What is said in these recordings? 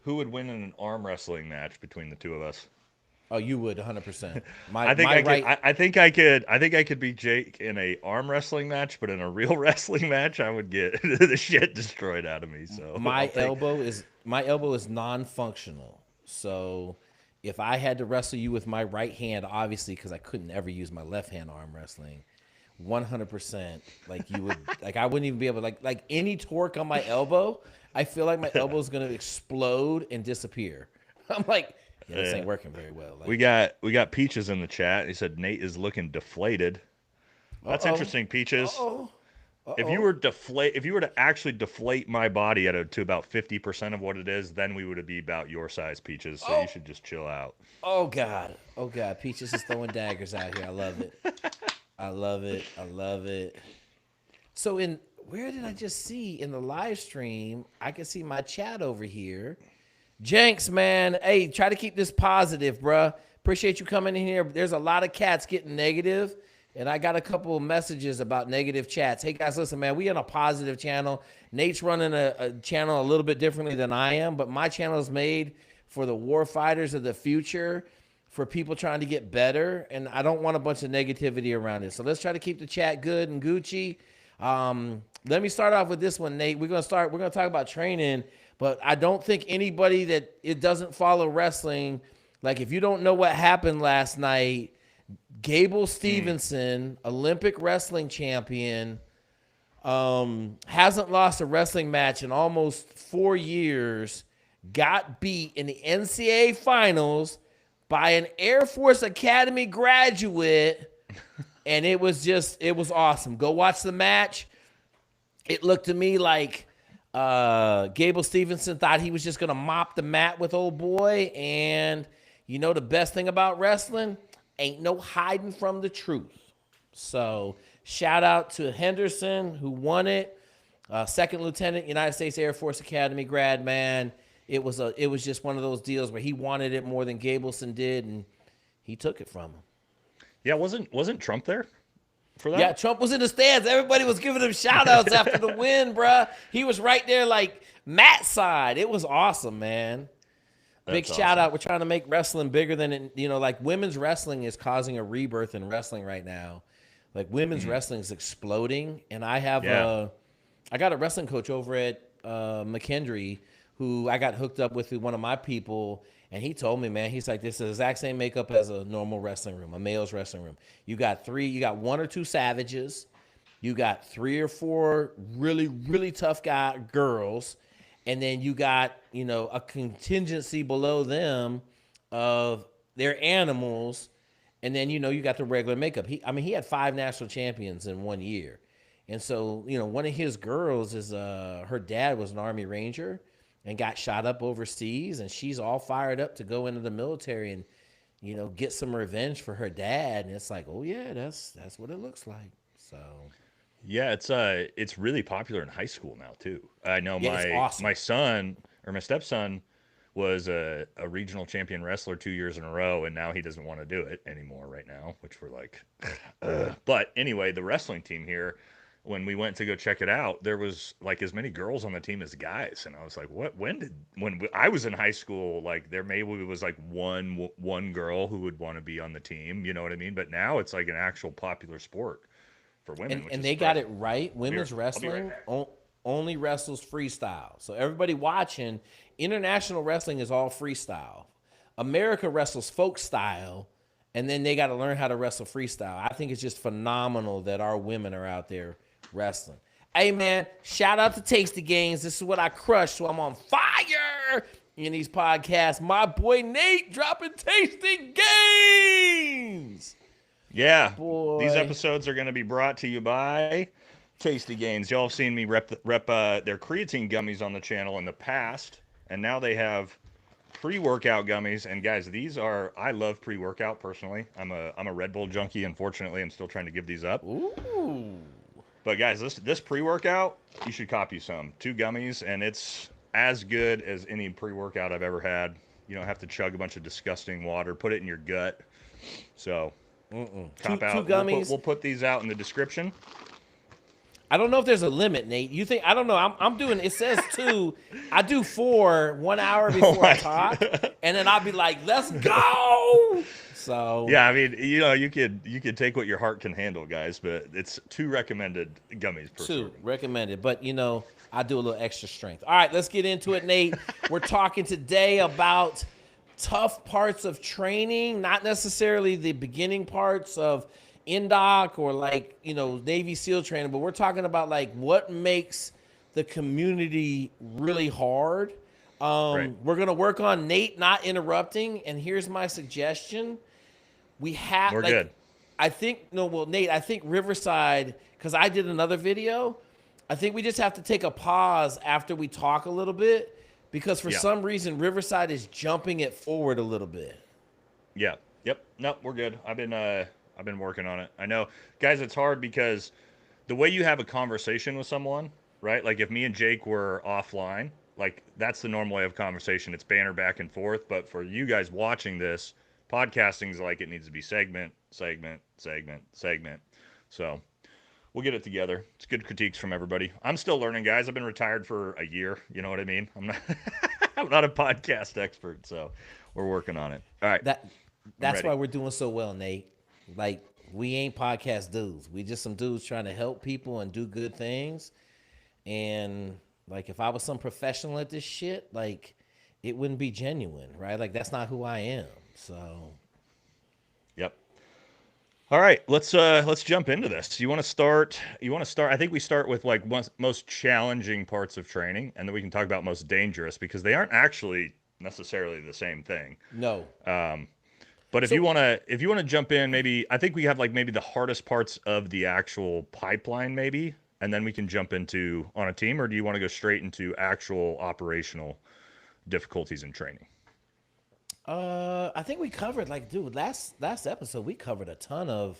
who would win in an arm wrestling match between the two of us? Oh, you would 100%. My I think my I could. right. I think I could beat Jake in a arm wrestling match, but in a real wrestling match, I would get the shit destroyed out of me. So I'll take. My elbow is non-functional. So if I had to wrestle you with my right hand, obviously because I couldn't ever use my left hand arm wrestling, 100%. Like you would, like I wouldn't even be able to, like any torque on my elbow. I feel like my elbow is gonna explode and disappear. I'm like, yeah, this Yeah. ain't working very well. We Like, got we got Peaches in the chat. He said Nate is looking deflated. uh That's oh, interesting, uh Peaches. oh, uh If you oh. were if you were to actually deflate my body to about 50% of what it is, then we would be about your size, Peaches. So you Oh, should just chill out. oh God. Oh God. Peaches is throwing daggers out here. I love it. I love it. I love it. So in where did I just see in the live stream? I can see my chat over here. Jenks, man. Hey, try to keep this positive, bruh. Appreciate you coming in here. There's a lot of cats getting negative, and I got a couple of messages about negative chats. Hey guys, listen, man, we on a positive channel. Nate's running a channel a little bit differently than I am, but my channel is made for the war fighters of the future, for people trying to get better, and I don't want a bunch of negativity around it. So let's try to keep the chat good and Gucci. Let me start off with this one, Nate. We're gonna talk about training, but I don't think anybody that it doesn't follow wrestling, like if you don't know what happened last night, Gable Mm. Stevenson, Olympic wrestling champion, hasn't lost a wrestling match in almost 4 years, got beat in the NCAA finals by an Air Force Academy graduate, and it was awesome. Go watch the match. It looked to me like Gable Stevenson thought he was just gonna mop the mat with old boy, and you know the best thing about wrestling ain't no hiding from the truth. So shout out to Henderson who won it, second lieutenant, United States Air Force Academy grad. Man, it was just one of those deals where he wanted it more than Gableson did, and he took it from him. Yeah, wasn't Trump there for Yeah, that? Trump was in the stands. Everybody was giving him shout outs after the win, bruh. He was right there, like Matt's side. It was awesome, man. Big That's shout awesome. out. We're trying to make wrestling bigger than it, like women's wrestling is causing a rebirth in wrestling right now. Like women's Mm. wrestling is exploding, and Yeah. I got a wrestling coach over at McKendree who I got hooked up with through one of my people, and he told me, man, he's like, this is the exact same makeup as a normal wrestling room, a male's wrestling room. You got one or two savages, you got three or four really, really tough girls, and then you got, a contingency below them of their animals, and then you got the regular makeup. He had 5 national champions in 1 year, and so one of his girls is her dad was an Army Ranger, and got shot up overseas, and she's all fired up to go into the military and get some revenge for her dad. And it's like, oh yeah, that's what it looks like. So Yeah, it's really popular in high school now too. I know yeah, it's my awesome. son or my stepson was a regional champion wrestler 2 years in a row, and now he doesn't want to do it anymore right now, which we're like, ugh. But anyway, the wrestling team here, when we went to go check it out, there was like as many girls on the team as guys, and I was like, what? When I was in high school, like there maybe was like one girl who would want to be on the team, you know what I mean? But now it's like an actual popular sport for women, which And is they got surprising. it right. Women's I'll be right wrestling back. only wrestles freestyle. So everybody watching, international wrestling is all freestyle. America wrestles folk style, and then they got to learn how to wrestle freestyle. I think it's just phenomenal that our women are out there wrestling. Hey man, shout out to Tasty Games. This is what I crush, so I'm on fire in these podcasts. My boy Nate dropping Tasty Games. Yeah, these Boy. episodes are going to be brought to you by Tasty Gains. Y'all have seen me rep their creatine gummies on the channel in the past, and now they have pre-workout gummies. And guys, these are I love pre-workout personally. I'm a Red Bull junkie. Unfortunately, I'm still trying to give these up. Ooh. But guys, this pre-workout, you should copy some. 2 gummies, and it's as good as any pre-workout I've ever had. You don't have to chug a bunch of disgusting water. Put it in your gut. So Mm-mm. Two cop two out. gummies. We'll put these out in the description. I don't know if there's a limit, Nate. You think? I don't know. I'm doing. It says 2. I do 4 1 hour Oh before I my. talk, and then I'll be like, "Let's go." So Yeah, I mean, you could take what your heart can handle, guys, but it's 2 recommended gummies per 2 serving. recommended, but I do a little extra strength. All right, let's get into it, Nate. We're talking today about tough parts of training, not necessarily the beginning parts of indoc or like Navy SEAL training, but we're talking about like what makes the community really hard. Right. We're gonna work on Nate not interrupting, and here's my suggestion: we have We're like good. I think no well Nate, I think Riverside, because I did another video. I think we just have to take a pause after we talk a little bit, because for Yeah. some reason Riverside is jumping it forward a little bit. Yeah. Yep. Nope, we're good. I've been working on it. I know, guys, it's hard because the way you have a conversation with someone, right? Like if me and Jake were offline, like that's the normal way of conversation. It's banter back and forth. But for you guys watching this, podcasting is like it needs to be segment, segment, segment, segment. So we'll get it together. It's good critiques from everybody. I'm still learning, guys. I've been retired for a year. You know what I mean? I'm not I'm not a podcast expert, so we're working on it. All right, That I'm that's why ready. we're doing so well, Nate. Like we ain't podcast dudes. We just some dudes trying to help people and do good things. And like if I was some professional at this shit, like it wouldn't be genuine, right? Like that's not who I am. So Yep. All right, let's jump into this. You want to start? You want to start? I think we start with like most challenging parts of training, and then we can talk about most dangerous because they aren't actually necessarily the same thing. no. But if you So want to, if you want to jump in, maybe I think we have like maybe the hardest parts of the actual pipeline, maybe, and then we can jump into on a team, or do you want to go straight into actual operational difficulties in training? I think we covered like, dude, last episode we covered a ton of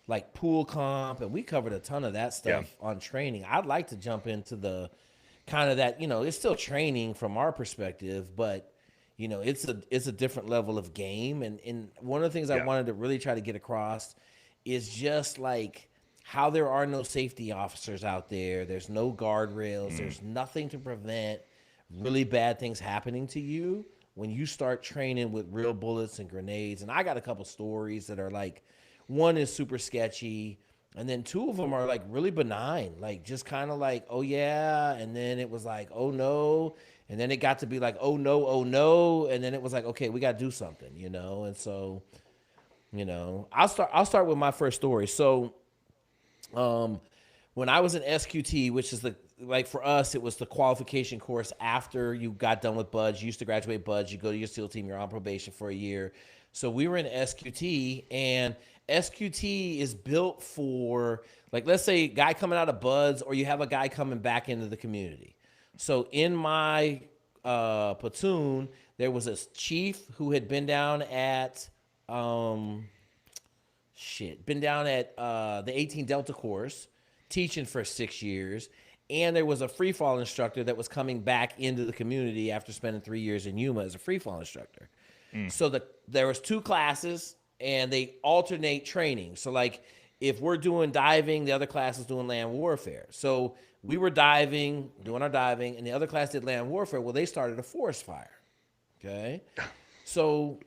like pool comp, and we covered a ton of that Yeah. stuff on training. I'd like to jump into the kind of that, it's still training from our perspective, but it's a different level of game. And one of the things I Yeah. wanted to really try to get across is just like how there are no safety officers out there. There's no guardrails. Mm. There's nothing to prevent really bad things happening to you when you start training with real bullets and grenades. And I got a couple stories that are like, one is super sketchy, and then 2 of them are like really benign, like just kind of like, oh yeah, and then it was like, oh no, and then it got to be like, oh no, and then it was like, okay, we got to do something. And so, I'll start with my first story. So, um, when I was in SQT, which is the like for us, it was the qualification course after you got done with Buds. You used to graduate Buds, you go to your SEAL team, you're on probation for a year. So we were in SQT, and SQT is built for like, let's say a guy coming out of Buds, or you have a guy coming back into the community. So in my platoon, there was a chief who had been down at um, been down at the 18 Delta course teaching for 6 years. And there was a free fall instructor that was coming back into the community after spending 3 years in Yuma as a free fall instructor. Mm. So there was 2 classes, and they alternate training. So like if we're doing diving, the other class is doing land warfare. So we were diving, doing our diving, and the other class did land warfare. Well, they started a forest fire. Okay. So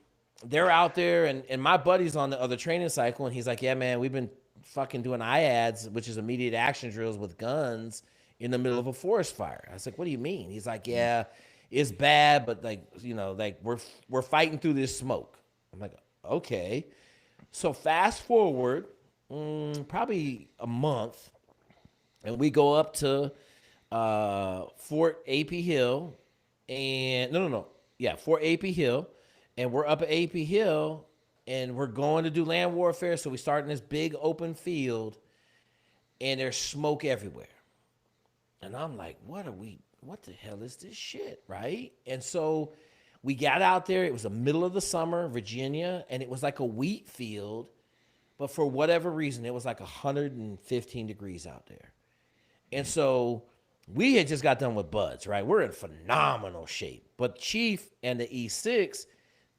they're out there, and my buddy's on the other training cycle, and he's like, yeah, man, we've been fucking doing IADs, which is immediate action drills with guns in the middle of a forest fire. I was like, what do you mean? He's like, yeah, it's bad, but like, like we're fighting through this smoke. I'm like, okay. So fast forward, probably a month, and we go up to Fort AP Hill, and no, yeah, Fort AP Hill, and we're up at AP Hill, and we're going to do land warfare. So we start in this big open field, and there's smoke everywhere, and I'm like, what the hell is this shit, right? And so we got out there. It was the middle of the summer, Virginia, and it was like a wheat field, but for whatever reason, it was like 115 degrees out there. And so we had just got done with Buds, right? We're in phenomenal shape. But Chief and the E6,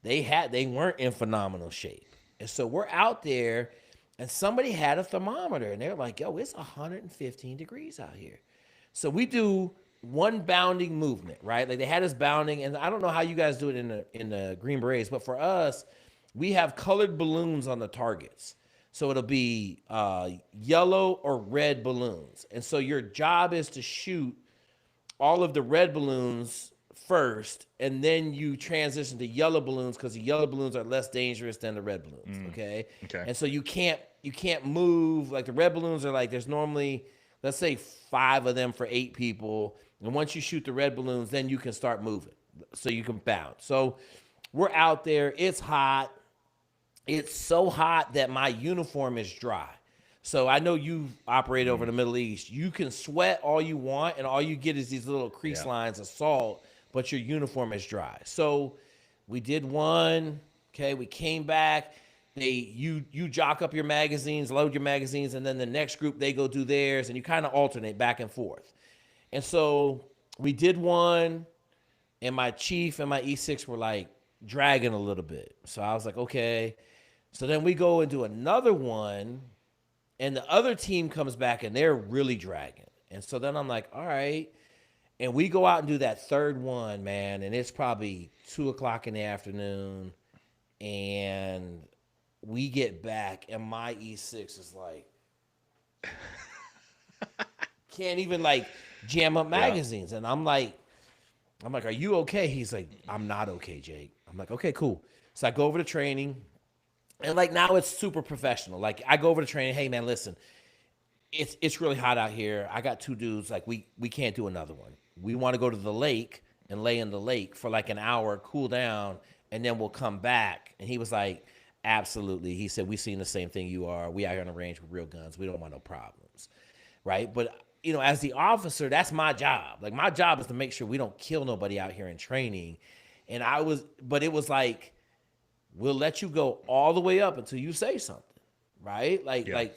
they weren't in phenomenal shape. And so we're out there, and somebody had a thermometer and they're like, yo, it's 115 degrees out here. So we do one bounding movement, right? Like they had us bounding, and I don't know how you guys do it in the Green Berets, but for us, we have colored balloons on the targets. So it'll be yellow or red balloons. And so your job is to shoot all of the red balloons first, and then you transition to yellow balloons because the yellow balloons are less dangerous than the red balloons. Mm, Okay, okay. and so you can't move like the red balloons are like there's normally let's say 5 of them for 8 people, and once you shoot the red balloons, then you can start moving, so you can bounce. So we're out there. It's hot. It's so hot that my uniform is dry. So I know you operate over Mm, in the Middle East. You can sweat all you want, and all you get is these little crease yeah. lines of salt, but your uniform is dry. So we did one. Okay, we came back. You jock up your magazines, load your magazines, and then the next group they go do theirs, and you kind of alternate back and forth. And so we did one, and my chief and my E6 were like dragging a little bit. So I was like, okay. So then we go and do another one, and the other team comes back and they're really dragging. And so then I'm like, all right. And we go out and do that third one, man. And it's probably 2 o'clock in the afternoon. And we get back, and my E6 is like, can't even like jam up Yeah. magazines. And I'm like, are you okay? He's like, I'm not okay, Jake. I'm like, okay, cool. So I go over to training. And like now it's super professional. Like I go over to training, hey man, listen, it's really hot out here. I got 2 dudes, like we can't do another one. We want to go to the lake and lay in the lake for like an hour, cool down, and then we'll come back. And he was like, absolutely. He said, we seen the same thing you are. We out here on the range with real guns. We don't want no problems. Right. But as the officer, that's my job. Like my job is to make sure we don't kill nobody out here in training. But it was like, we'll let you go all the way up until you say something, right? Like Yeah. like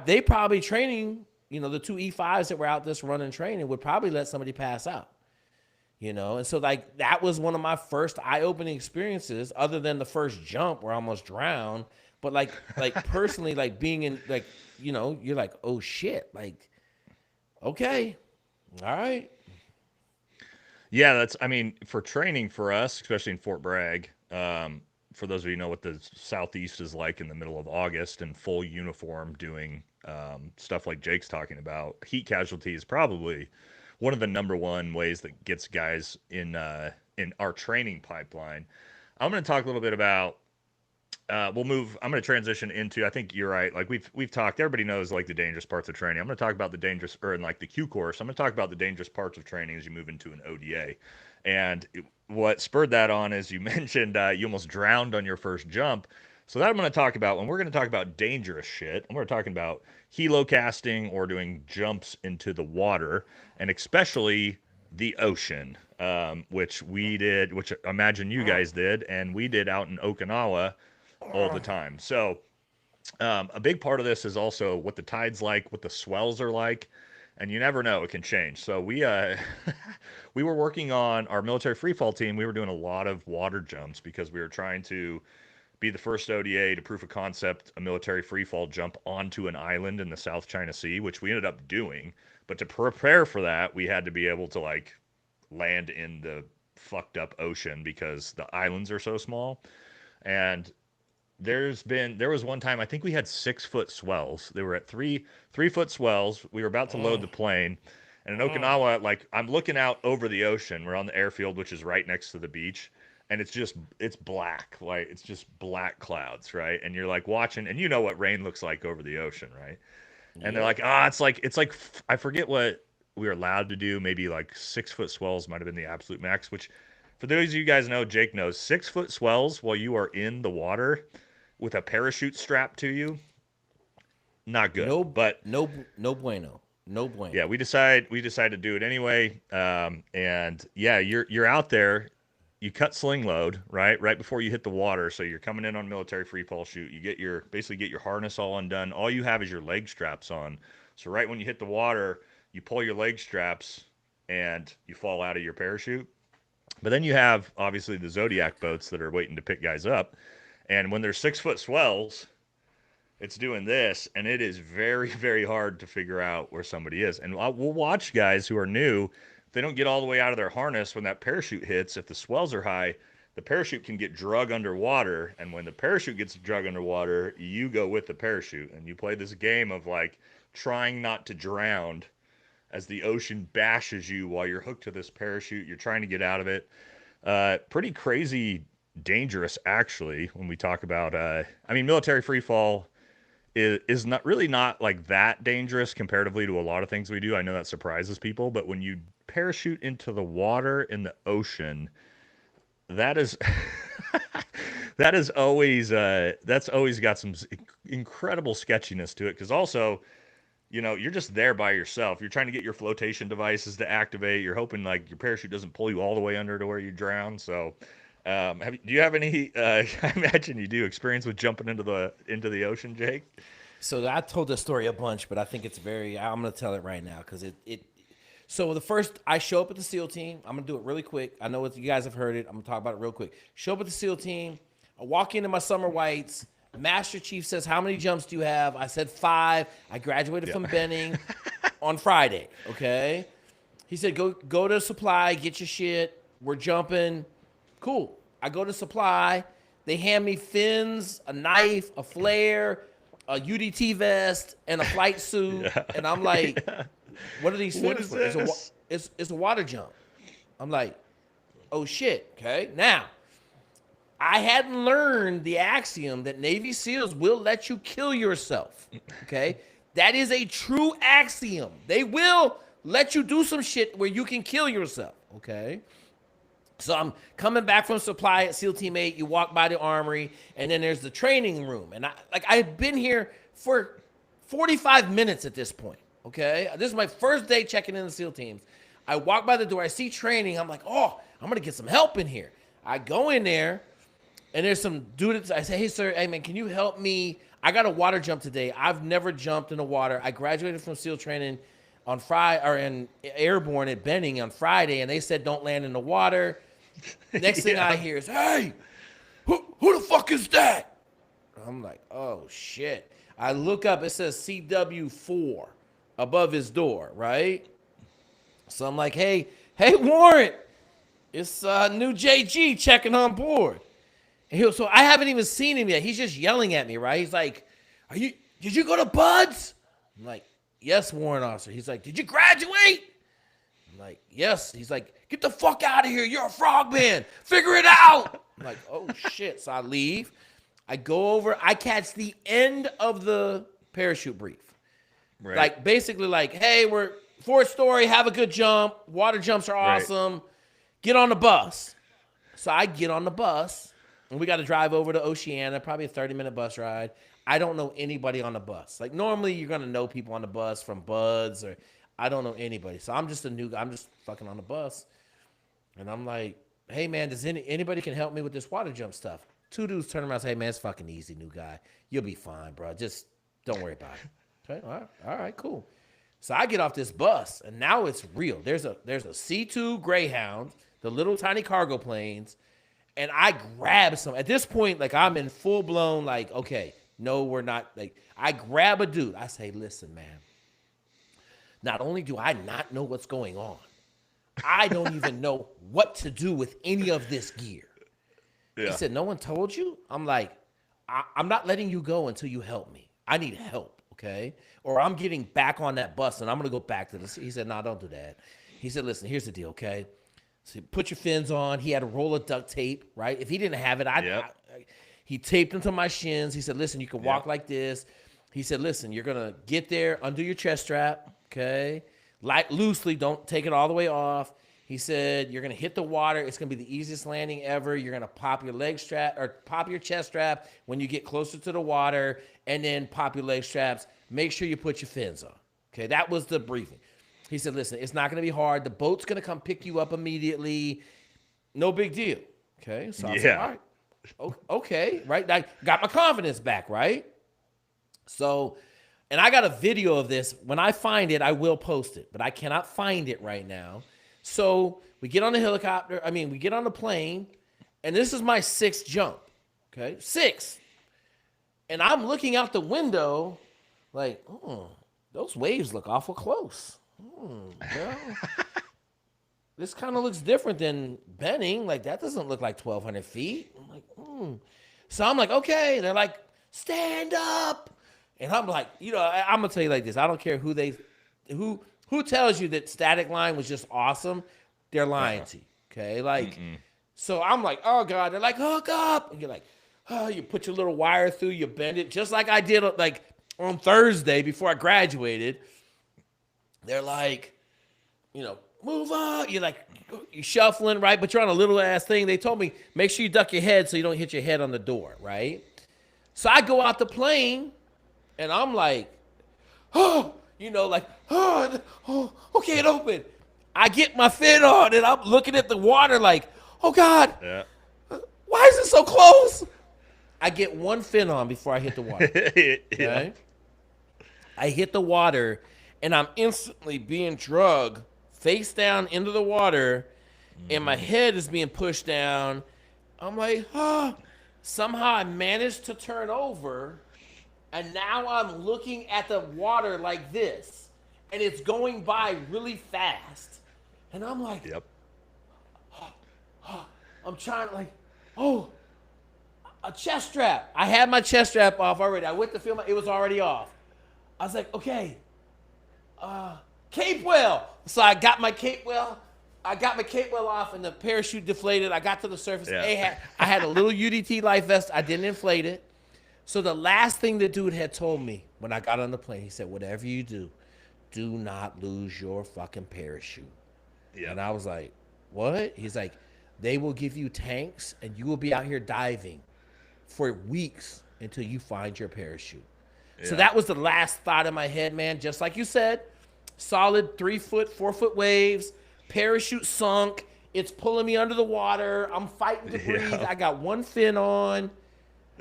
they probably training, the 2 E5s that were out this running training would probably let somebody pass out. And so like that was one of my first eye-opening experiences, other than the first jump where I almost drowned. But like personally, like being in like, you're like, oh shit, like, okay, all right. Yeah, I mean, for training for us, especially in Fort Bragg, for those of you who know what the Southeast is like in the middle of August in full uniform doing stuff like Jake's talking about, heat casualty is probably one of the number one ways that gets guys in our training pipeline. I'm going to talk a little bit about we'll move. I'm going to transition into. I think you're right. Like we've talked. Everybody knows like the dangerous parts of training. I'm going to talk about the dangerous, or in like the Q course. I'm going to talk about the dangerous parts of training as you move into an ODA. And what spurred that on is you mentioned you almost drowned on your first jump. So that I'm going to talk about when we're going to talk about dangerous shit. And we're talking about helo casting or doing jumps into the water, and especially the ocean, which we did, which I imagine you guys did, and we did out in Okinawa all the time. So a big part of this is also what the tide's like, what the swells are like, and you never know; it can change. So we we were working on our military freefall team. We were doing a lot of water jumps because we were trying to be the first ODA to proof of concept a military freefall jump onto an island in the South China Sea, which we ended up doing. But to prepare for that, we had to be able to like land in the fucked up ocean because the islands are so small. And there was one time I think we had 6 foot swells. They were at 3 foot swells. We were about to load the plane, and in Okinawa, like I'm looking out over the ocean. We're on the airfield, which is right next to the beach, and it's black, like it's just black clouds, right? And you're like watching, and you know what rain looks like over the ocean, right? And they're Yep. like, it's like I forget what we were allowed to do. Maybe like 6 foot swells might have been the absolute max. Which, for those of you guys know, Jake knows 6 foot swells while you are in the water with a parachute strapped to you, not good. No, But no bueno. No yeah, bueno. we decide to do it anyway. And yeah, you're out there. You cut sling load right before you hit the water. So you're coming in on military free fall shoot. You get your basically get your harness all undone. All you have is your leg straps on. So right when you hit the water, you pull your leg straps and you fall out of your parachute. But then you have obviously the Zodiac boats that are waiting to pick guys up. And when there's 6 foot swells, it's doing this, and it is very, very hard to figure out where somebody is. And we'll watch guys who are new. If they don't get all the way out of their harness when that parachute hits, if the swells are high, the parachute can get drug underwater. And when the parachute gets drug underwater, you go with the parachute. And you play this game of like trying not to drown as the ocean bashes you while you're hooked to this parachute. You're trying to get out of it. Pretty crazy dangerous, actually, when we talk about, I mean, military free fall is not really not like that dangerous comparatively to a lot of things we do. I know that surprises people, but when you parachute into the water in the ocean, that is that is always that's always got some incredible sketchiness to it because also you're just there by yourself. You're trying to get your flotation devices to activate. You're hoping like your parachute doesn't pull you all the way under to where you drown. So, do you have any? I imagine you do experience with jumping into the ocean, Jake. So I told this story a bunch, but I think it's very. I'm gonna tell it right now because it. So the first, I show up at the SEAL team. I'm gonna do it really quick. I know you guys have heard it. I'm gonna talk about it real quick. Show up at the SEAL team. I walk into my summer whites. Master Chief says, "How many jumps do you have?" I said 5. I graduated from Benning on Friday. Okay. He said, "Go to supply, get your shit. We're jumping." Cool. I go to supply. They hand me fins, a knife, a flare, a UDT vest, and a flight suit. And I'm like, "What are these What fins is for?" this? It's a water jump. I'm like, "Oh shit." Okay. Now, I hadn't learned the axiom that Navy SEALs will let you kill yourself. Okay? That is a true axiom. They will let you do some shit where you can kill yourself. Okay? So I'm coming back from supply at SEAL Team 8. You walk by the armory, and then there's the training room. And I had been here for 45 minutes at this point. Okay? This is my first day checking in the SEAL teams. I walk by the door. I see training. I'm like, oh, I'm going to get some help in here. I go in there. And there's some dude. I say, hey, sir, hey, man, can you help me? I got a water jump today. I've never jumped in the water. I graduated from SEAL training on Friday, or in airborne at Benning on Friday, and they said don't land in the water. Next thing I hear is, hey, who the fuck is that? I'm like, oh, shit. I look up. It says CW4 above his door, right? So I'm like, hey, Warren, it's new JG checking on board. So I haven't even seen him yet. He's just yelling at me, right? He's like, did you go to Buds? I'm like, yes, warrant officer. He's like, did you graduate? I'm like, yes. He's like, get the fuck out of here. You're a frogman. Figure it out. I'm like, oh, shit. So I leave. I go over. I catch the end of the parachute brief. Right. Like, basically like, hey, we're 4th story. Have a good jump. Water jumps are awesome. Right. Get on the bus. So I get on the bus. And we got to drive over to Oceana, probably a 30-minute bus ride. I don't know anybody on the bus. Like, normally you're going to know people on the bus from Buds, or I don't know anybody. So I'm just a new guy. I'm just fucking on the bus. And I'm like, hey, man, does anybody can help me with this water jump stuff? 2 dudes turn around and say, hey, man, it's fucking easy, new guy. You'll be fine, bro. Just don't worry about it. Okay, all right, cool. So I get off this bus, and now it's real. There's a C2 Greyhound, the little tiny cargo planes, and I grab some. At this point, like, I'm in full blown, like, okay, no, we're not. Like, I grab a dude. I say, listen, man, not only do I not know what's going on, I don't even know what to do with any of this gear. Yeah. He said, no one told you? I'm like, I'm not letting you go until you help me. I need help, okay? Or I'm getting back on that bus, and I'm going to go back to this. He said, no, don't do that. He said, listen, here's the deal, okay? So put your fins on. He had a roll of duct tape, right? If he didn't have it, he taped them to my shins. He said, listen, you can walk like this. He said, listen, you're going to get there, undo your chest strap, okay? Light loosely, don't take it all the way off. He said, you're going to hit the water. It's going to be the easiest landing ever. You're going to pop your leg strap or pop your chest strap when you get closer to the water, and then pop your leg straps. Make sure you put your fins on. Okay, that was the briefing. He said, listen, it's not going to be hard. The boat's going to come pick you up immediately. No big deal. Okay, so I said, all right. Okay, right? I got my confidence back, right? So, and I got a video of this. When I find it, I will post it, but I cannot find it right now. So we get on the helicopter. We get on the plane, and this is my 6th jump. Okay, 6. And I'm looking out the window like, those waves look awful close. Well, this kind of looks different than Benning. Like, that doesn't look like 1,200 feet. I'm like, So I'm like, okay. They're like, stand up. And I'm like, I'm gonna tell you like this. I don't care who tells you that static line was just awesome. They're lying to you. Okay, like, so I'm like, oh god. They're like, hook up, and you're like, oh, you put your little wire through, you bend it, just like I did like on Thursday before I graduated. They're like, move on. You're like, you're shuffling, right? But you're on a little ass thing. They told me, make sure you duck your head so you don't hit your head on the door, right? So I go out the plane and I'm like, okay, it opened. I get my fin on and I'm looking at the water like, oh God, Yeah. why is it so close? I get one fin on before I hit the water. Yeah. Okay? I hit the water and I'm instantly being drugged face down into the water and my head is being pushed down. I'm like, Somehow I managed to turn over and now I'm looking at the water like this and it's going by really fast. And I'm like, Yep. I'm trying to like, oh, a chest strap. I had my chest strap off already. I went to feel it was already off. I was like, okay, cape well. So I got my cape well. Off and the parachute deflated. I got to the surface. Yeah. I had a little UDT life vest. I didn't inflate it. So the last thing the dude had told me when I got on the plane, he said, whatever you do not lose your fucking parachute. Yeah. And I was like, what? He's like, they will give you tanks and you will be out here diving for weeks until you find your parachute. Yeah. So that was the last thought in my head, man. Just like you said, solid 3 foot, 4 foot waves, parachute sunk. It's pulling me under the water. I'm fighting to breathe. Yeah. I got one fin on.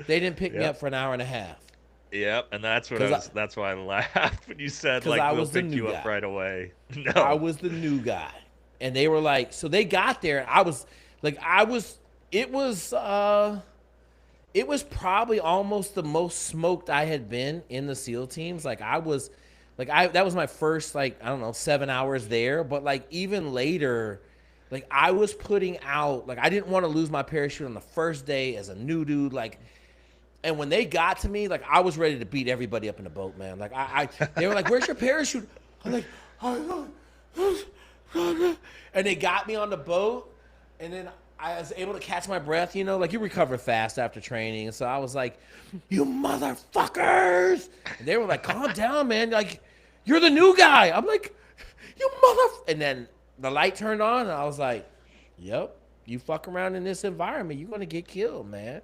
They didn't pick me up for an hour and a half. Yep, and that's what that's why I laughed when you said like we'll pick you up right away. No. I was the new guy. And they were like, so they got there and it was probably almost the most smoked I had been in the SEAL teams. Like that was my first 7 hours there. But like even later, like I was putting out, like I didn't want to lose my parachute on the first day as a new dude. Like, and when they got to me, like I was ready to beat everybody up in the boat, man. Like they were like, "Where's your parachute?" I'm like, and they got me on the boat, and then I was able to catch my breath. Like you recover fast after training, and so I was like, "You motherfuckers!" And they were like, "Calm down, man. Like you're the new guy." I'm like, "You mother," and then the light turned on, and I was like, "Yep, you fuck around in this environment, you're gonna get killed, man."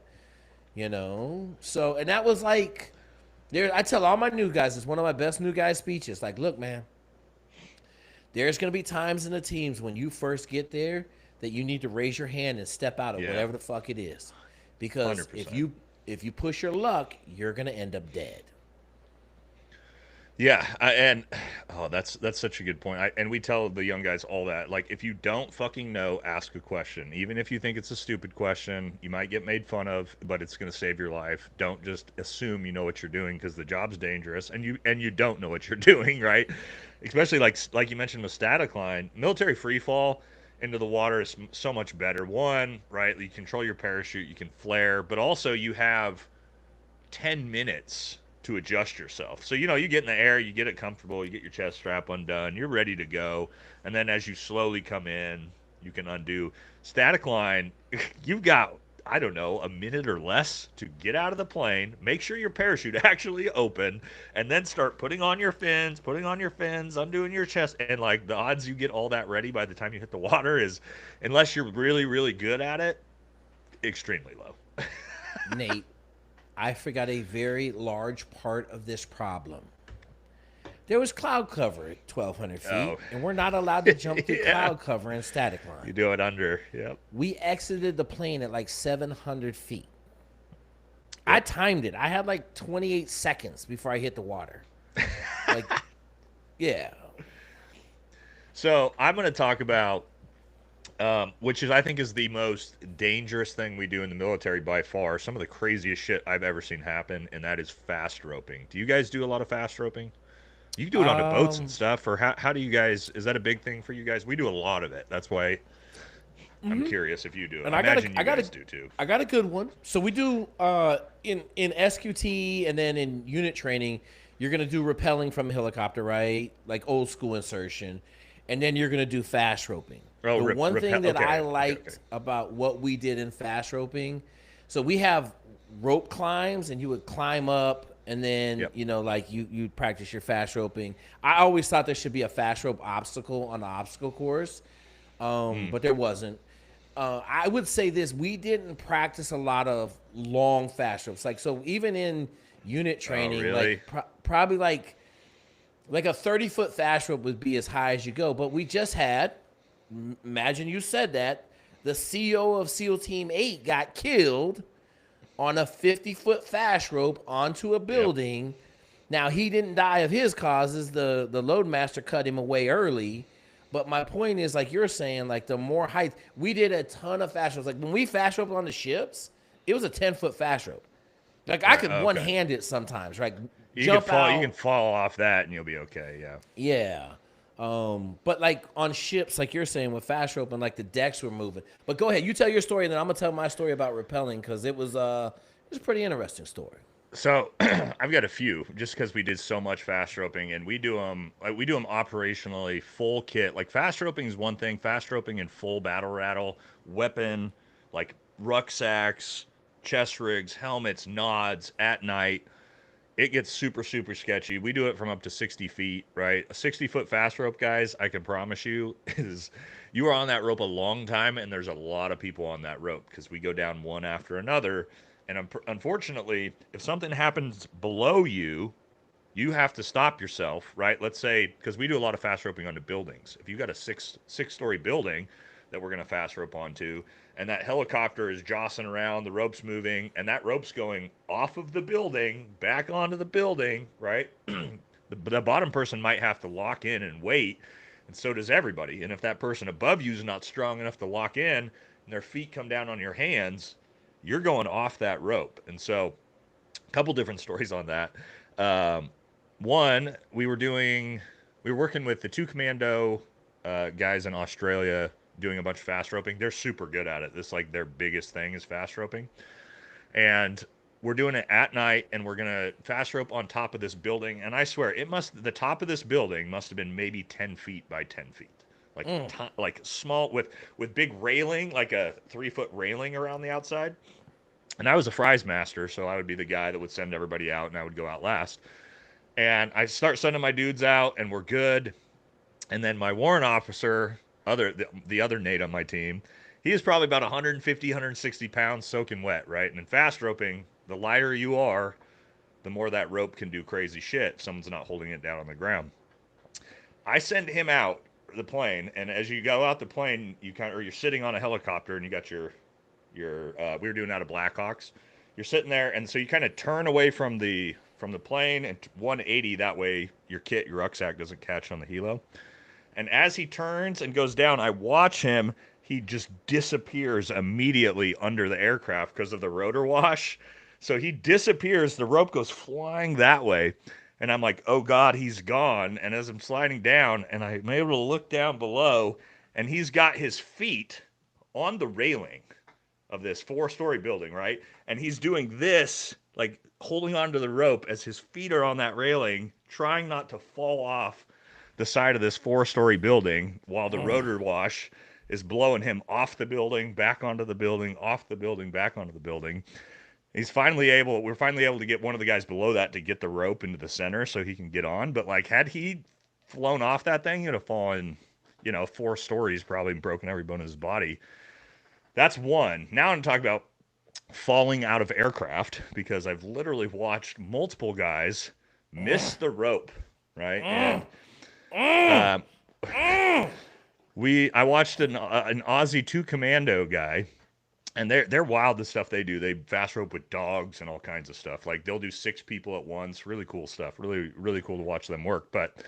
So, and that was like, I tell all my new guys, it's one of my best new guy speeches. Like, look, man, there's going to be times in the teams when you first get there that you need to raise your hand and step out of whatever the fuck it is. Because 100%. if you push your luck, you're going to end up dead. Yeah, that's such a good point. And we tell the young guys all that. Like, if you don't fucking know, ask a question. Even if you think it's a stupid question, you might get made fun of, but it's going to save your life. Don't just assume you know what you're doing because the job's dangerous, and you don't know what you're doing, right? Especially like you mentioned with static line, military free fall into the water is so much better. One, right? You control your parachute, you can flare, but also you have 10 minutes to adjust yourself. So, you get in the air, you get it comfortable, you get your chest strap undone, you're ready to go. And then as you slowly come in, you can undo. Static line, you've got, I don't know, a minute or less to get out of the plane, make sure your parachute actually open, and then start putting on your fins, undoing your chest. And like the odds you get all that ready by the time you hit the water is, unless you're really, really good at it, extremely low. Nate, I forgot a very large part of this problem. There was cloud cover at 1,200 feet, and we're not allowed to jump through cloud cover in static line. You do it under, yep. We exited the plane at like 700 feet. Yep. I timed it. I had like 28 seconds before I hit the water. Like, yeah. So I'm going to talk about which is I think is the most dangerous thing we do in the military by far. Some of the craziest shit I've ever seen happen, and that is fast roping. Do you guys do a lot of fast roping? You do it onto boats and Um, stuff, or how do you guys? Is that a big thing for you guys? We do a lot of it. That's why I'm curious if you do it. and I imagine you guys do too. I got a good one. So we do in SQT and then in unit training, you're gonna do rappelling from a helicopter, right? Like old school insertion, and then you're gonna do fast roping. Oh, The one repel. thing that I Okay, okay, okay. liked about what we did in fast roping, so we have rope climbs, and you would climb up, and then Yep. like you practice your fast roping. I always thought there should be a fast rope obstacle on the obstacle course, Mm. but there wasn't. I would say this: we didn't practice a lot of long fast ropes. Like so, even in unit Oh, training, really? like probably like a 30-foot fast rope would be as high as you go. But we just had, imagine you said that, the CO of SEAL Team 8 got killed on a 50-foot fast rope onto a Yep. building. Now he didn't die of his causes. The loadmaster cut him away early. But my point is, like you're saying, like the more height, we did a ton of fast ropes. Like when we fast rope on the ships, it was a 10-foot fast rope. Like I Right. could one Okay. hand it sometimes, right? You could Jump fall. You can out, fall off that, and you'll be okay. Yeah. yeah. But like on ships, like you're saying with fast rope and like the decks were moving. But go ahead, you tell your story, and then I'm gonna tell my story about repelling because it was a pretty interesting story. So I've got a few, just because we did so much fast roping, and we do them operationally full kit. Like fast roping is one thing. Fast roping in full battle rattle, weapon, like rucksacks, chest rigs, helmets, nods at night. It gets super super sketchy. We do it from up to 60 feet, right? A 60-foot fast rope, guys, I can promise you, is you are on that rope a long time, and there's a lot of people on that rope because we go down one after another. And unfortunately, if something happens below you, you have to stop yourself, right? Let's say, because we do a lot of fast roping onto buildings. If you've got a six story building that we're going to fast rope onto, and that helicopter is jostling around, the rope's moving, and that rope's going off of the building back onto the building, right? The bottom person might have to lock in and wait, and so does everybody. And if that person above you is not strong enough to lock in, and their feet come down on your hands, you're going off that rope. And so, a couple different stories on that. Um, One, we were working with the two commando guys in Australia doing a bunch of fast roping. They're super good at it. This is like their biggest thing is fast roping, and we're doing it at night, and we're gonna fast rope on top of this building. And I swear, the top of this building must have been maybe 10 feet by 10 feet, like like small with big railing, like a 3 foot railing around the outside. And I was a fries master, so I would be the guy that would send everybody out, and I would go out last. And I start sending my dudes out, and we're good. And then my warrant officer, the other Nate on my team, he is probably about 150, 160 pounds soaking wet, right? And in fast roping, the lighter you are, the more that rope can do crazy shit if someone's not holding it down on the ground. I send him out the plane, and as you go out the plane, or you're sitting on a helicopter, and you got we were doing out of Blackhawks. You're sitting there, and so you kind of turn away from the plane and 180. That way, your rucksack doesn't catch on the helo. And as he turns and goes down, I watch him. He just disappears immediately under the aircraft because of the rotor wash. So he disappears. The rope goes flying that way. And I'm like, oh God, he's gone. And as I'm sliding down, and I'm able to look down below, and he's got his feet on the railing of this 4 story building, right? And he's doing this, like holding onto the rope as his feet are on that railing, trying not to fall off the side of this 4 story building while the rotor wash is blowing him off the building, back onto the building, off the building, back onto the building. We're finally able to get one of the guys below that to get the rope into the center so he can get on. But like, had he flown off that thing, he'd have fallen, 4 stories, probably broken every bone in his body. That's one. Now I'm talking about falling out of aircraft because I've literally watched multiple guys miss the rope, right? And um, I watched an Aussie two commando guy, and they're wild the stuff they do. They fast rope with dogs and all kinds of stuff. Like they'll do 6 people at once. Really cool stuff. Really really cool to watch them work. But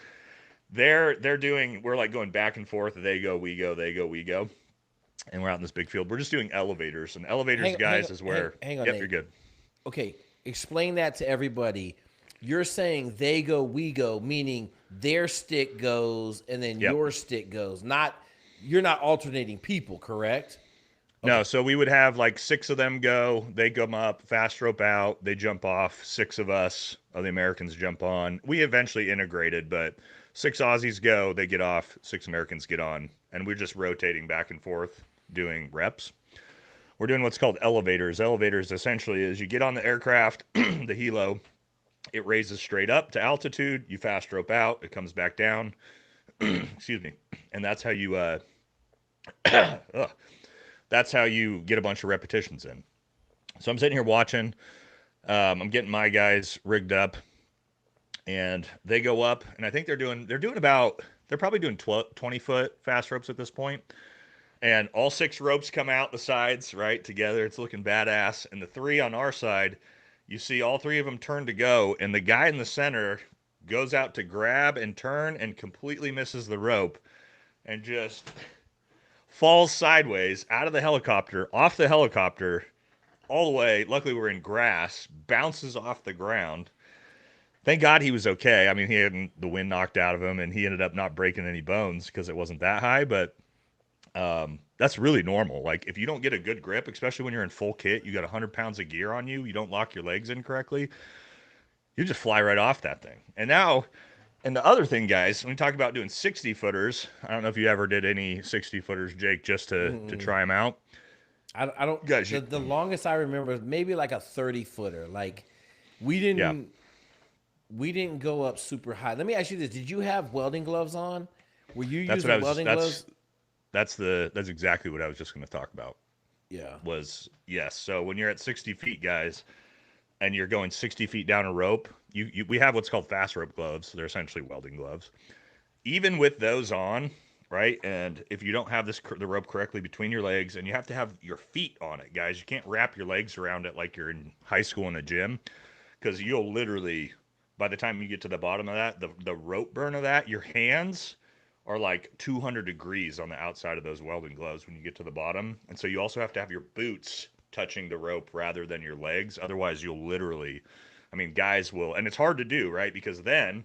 we're like going back and forth. They go, we go, they go, we go. and we're out in this big field. We're just doing elevators, and elevators, Hang hang guys, is where. hang on, Yep, you're Nate. good. Okay, explain that to everybody. You're saying they go, we go, meaning their stick goes and then Yep. your stick goes. Not you're not alternating people, correct? No, Okay. so we would have like six of them go. They come up, fast rope out. They jump off. Six of us, the Americans, jump on. We eventually integrated, but six Aussies go. They get off. Six Americans get on, and we're just rotating back and forth doing reps. We're doing what's called elevators. Elevators essentially is you get on the aircraft, the helo, it raises straight up to altitude. You fast rope out. It comes back down. Excuse me, and that's how you that's how you get a bunch of repetitions in. So I'm sitting here watching. I'm getting my guys rigged up, and they go up, and I think they're doing about they're probably doing 20-foot fast ropes at this point. And all six ropes come out the sides right together. It's looking badass. And the three on our side, you see all three of them turn to go, and the guy in the center goes out to grab and turn and completely misses the rope and just falls sideways out of the helicopter, off the helicopter, all the way. Luckily, we're in grass, bounces off the ground. Thank God he was okay. I mean, he had the wind knocked out of him, and he ended up not breaking any bones because it wasn't that high. But that's really normal. Like, if you don't get a good grip, especially when you're in full kit, you got 100 pounds of gear on you, you don't lock your legs in correctly, you just fly right off that thing. And now, and the other thing, guys, when we talk about doing 60 footers, I don't know if you ever did any 60 footers, Jake, just to Mm-mm. try them out. I don't Guys, the longest I remember is maybe like a 30 footer. Like we yeah, didn't we didn't go up super high. Let me ask you this. Did you have welding gloves on? Were you that's what I using was. welding gloves? That's exactly what I was just going to talk about. Yeah. Was yes. So when you're at 60 feet, guys, and you're going 60 feet down a rope, we have what's called fast rope gloves. They're essentially welding gloves. Even with those on, right? And if you don't have the rope correctly between your legs, and you have to have your feet on it, guys, you can't wrap your legs around it like you're in high school in a gym, because you'll literally, by the time you get to the bottom of that, the rope burn of that, your hands are like 200 degrees on the outside of those welding gloves when you get to the bottom. And so you also have to have your boots touching the rope rather than your legs. Otherwise, you'll literally, I mean, guys will, and it's hard to do, right? Because then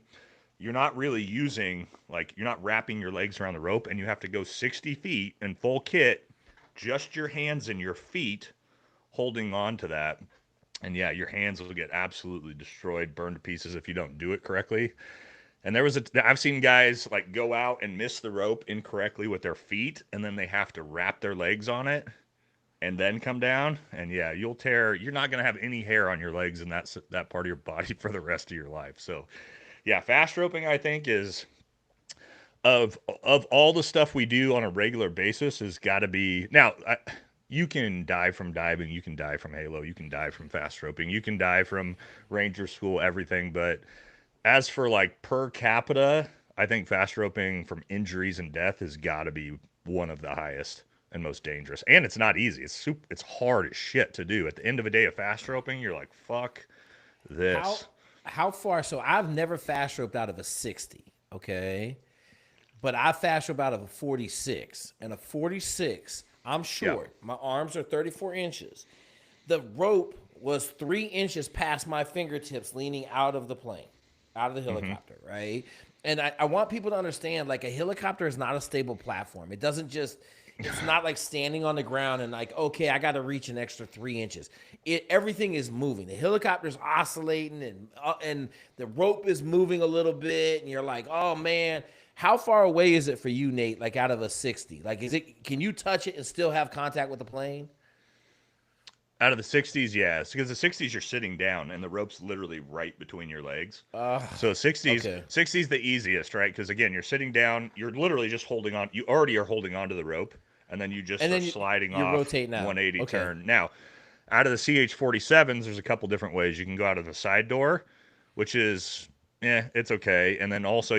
you're not really using, like, you're not wrapping your legs around the rope, and you have to go 60 feet in full kit, just your hands and your feet holding on to that. And yeah, your hands will get absolutely destroyed, burned to pieces if you don't do it correctly. And I've seen guys like go out and miss the rope incorrectly with their feet, and then they have to wrap their legs on it and then come down. And yeah, you're not going to have any hair on your legs and that part of your body for the rest of your life. So yeah, fast roping, I think, is of all the stuff we do on a regular basis has got to be now. You can die from diving, you can die from halo, you can die from fast roping, you can die from ranger school, everything. But as for like per capita, I think fast roping from injuries and death has got to be one of the highest and most dangerous. And it's not easy. It's hard as shit to do. At the end of a day of fast roping, you're like, fuck How this. how far? So I've never fast roped out of a 60. Okay. But I fast rope out of a 46. And a 46, I'm Yeah. short. My arms are 34 inches. The rope was 3 inches past my fingertips leaning out of the plane, out of the Mm-hmm. helicopter, right? And I want people to understand like a helicopter is not a stable platform. It doesn't just, it's not like standing on the ground and like, okay, I got to reach an extra 3 inches. Everything is moving. The helicopter's oscillating and the rope is moving a little bit. And you're like, oh man, how far away is it for you, Nate? Like out of a 60? Like, can you touch it and still have contact with the plane? Out of the 60s, yes, because the 60s you're sitting down and the rope's literally right between your legs. Uh, So 60s, okay. 60s the easiest, right? Because again, you're sitting down, you're literally just holding on. You already are holding onto the rope, and then you just And are then sliding you're off rotating out. 180 Okay. turn. Now, out of the CH-47s, there's a couple different ways. You can go out of the side door, which is, it's okay. And then also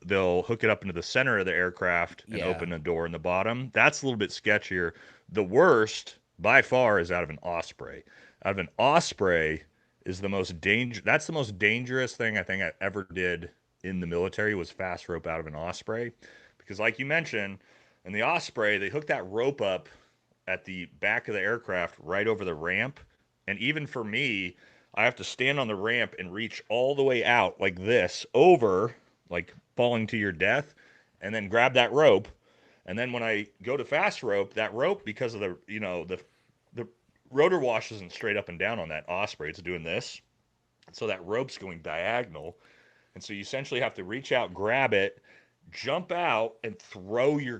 they'll hook it up into the center of the aircraft and Yeah. open a door in the bottom. That's a little bit sketchier. The worst by far is out of an Osprey. Out of an Osprey is the most That's the most dangerous thing I think I ever did in the military was fast rope out of an Osprey, because like you mentioned, And the Osprey, they hook that rope up at the back of the aircraft right over the ramp. And even for me, I have to stand on the ramp and reach all the way out like this over, like falling to your death, and then grab that rope. And then when I go to fast rope, that rope, because of the rotor wash isn't straight up and down on that Osprey, it's doing this. So that rope's going diagonal. And so you essentially have to reach out, grab it, jump out, and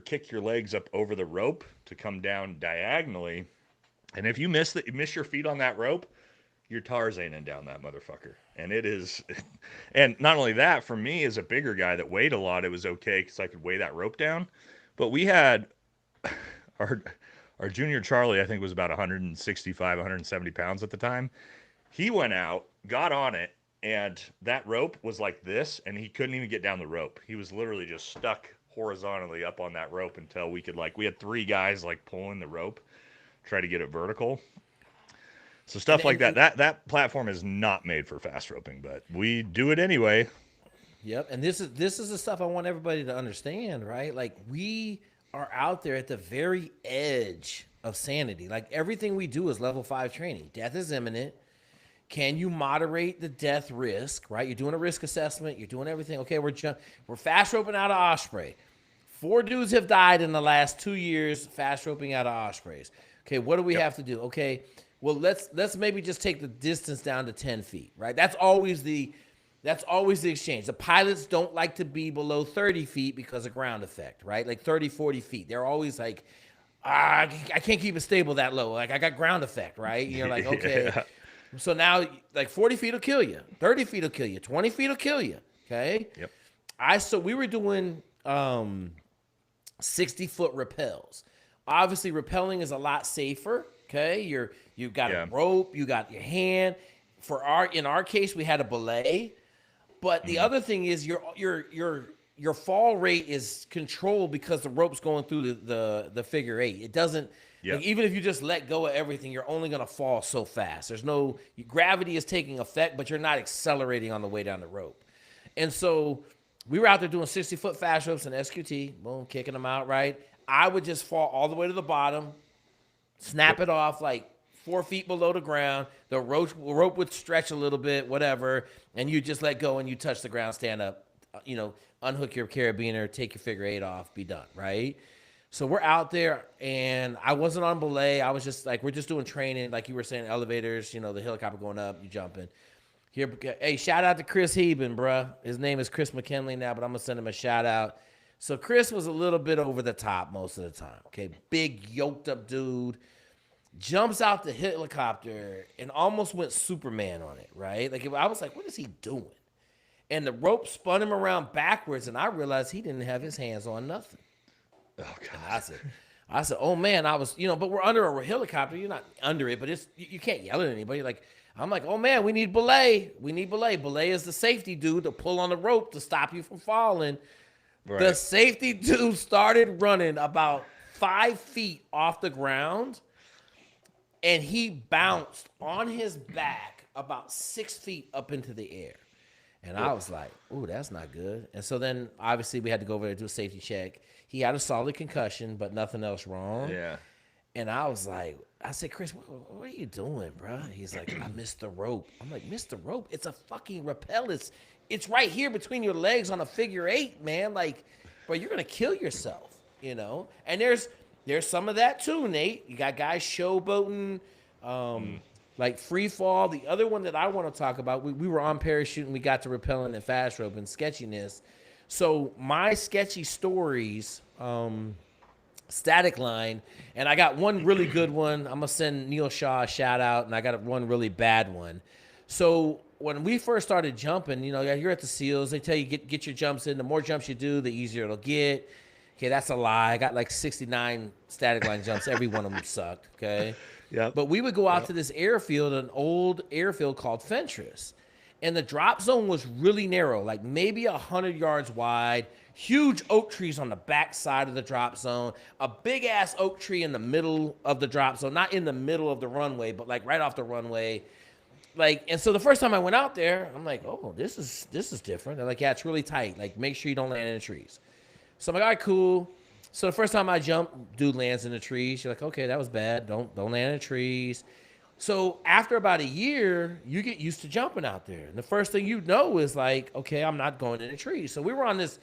kick your legs up over the rope to come down diagonally. And if you miss your feet on that rope, you're Tarzaning down that motherfucker. And it is, and not only that, for me as a bigger guy that weighed a lot, it was okay because I could weigh that rope down. But we had our our junior Charlie, I think, was about 165, 170 pounds at the time. He went out, got on it, and that rope was like this, and he couldn't even get down the rope. He was literally just stuck horizontally up on that rope until we had three guys like pulling the rope, try to get it vertical. So And, stuff like and, that. and That platform is not made for fast roping, but we do it anyway. Yep, and this is the stuff I want everybody to understand, right? Like we are out there at the very edge of sanity. Like everything we do is level 5 training. Death is imminent. Can you moderate the death risk, right? You're doing a risk assessment, you're doing everything. Okay, we're fast roping out of Osprey. 4 dudes have died in the last 2 years fast roping out of Ospreys. Okay, what do we Yep. have to do? Okay, well let's maybe just take the distance down to 10 feet, right? That's always the exchange. The pilots don't like to be below 30 feet because of ground effect, right? Like 30, 40 feet. They're always like, I can't keep it stable that low. Like I got ground effect, right? And you're like, okay. Yeah. So now like 40 feet will kill you. 30 feet will kill you. 20 feet will kill you. Okay. Yep. So we were doing 60-foot rappels. Obviously, rappelling is a lot safer. Okay. You've got a Yeah. rope, you got your hand. In our case, we had a belay. But the Mm. other thing is your fall rate is controlled because the rope's going through the figure eight. It doesn't like Yep. even if you just let go of everything, you're only gonna fall so fast. There's no gravity is taking effect, but you're not accelerating on the way down the rope. And so we were out there doing 60-foot fast ropes and SQT, boom, kicking them out, right? I would just fall all the way to the bottom, snap Yep. it off like 4 feet below the ground. The rope would stretch a little bit, whatever, and you just let go and you touch the ground, stand up, unhook your carabiner, take your figure eight off, be done, right? So we're out there, and I wasn't on belay. I was just like, we're just doing training, like you were saying, elevators, the helicopter going up, you jumping. Here, hey, shout out to Chris Heben, bruh. His name is Chris McKinley now, but I'm gonna send him a shout out. So Chris was a little bit over the top most of the time. Okay, big yoked up dude jumps out the helicopter and almost went Superman on it, right? Like I was like, what is he doing? And the rope spun him around backwards, and I realized he didn't have his hands on nothing. Oh And God. I said, oh man, but we're under a helicopter. You're not under it, but you can't yell at anybody. Like I'm like, oh man, we need belay. We need belay. Belay is the safety dude to pull on the rope to stop you from falling. The Right. safety dude started running about 5 feet off the ground, and he bounced on his back about 6 feet up into the air. And I was like, ooh, that's not good. And so then obviously we had to go over there and do a safety check. He had a solid concussion, but nothing else wrong. Yeah. And I said, Chris, what are you doing, bro? He's like, I missed the rope. I'm like, missed the rope? It's a fucking rappel. It's right here between your legs on a figure eight, man. Like, bro, you're gonna kill yourself. And there's some of that too, Nate. You got guys showboating, like free fall. The other one that I want to talk about, we were on parachute and we got to rappelling and fast rope and sketchiness. So my sketchy stories, static line, and I got one really good one. I'm gonna send Neil Shaw a shout out, and I got one really bad one. So when we first started jumping, you're at the SEALs. They tell you get your jumps in. The more jumps you do, the easier it'll get. Okay, that's a lie. I got like 69 static line jumps. Every one of them sucked. Okay, Yep. but we would go out Yep. to this airfield, an old airfield called Fentress. And the drop zone was really narrow, like maybe 100 yards wide, huge oak trees on the back side of the drop zone, a big ass oak tree in the middle of the drop zone, not in the middle of the runway, but like right off the runway. And so the first time I went out there, I'm like, oh, this is different. They're like, yeah, it's really tight. Like, make sure you don't land in the trees. So I'm like, all right, cool. So the first time I jump, dude lands in the trees. You're like, okay, that was bad. Don't land in the trees. So after about a year, you get used to jumping out there. And the first thing you know is like, okay, I'm not going in the trees. So we were on this,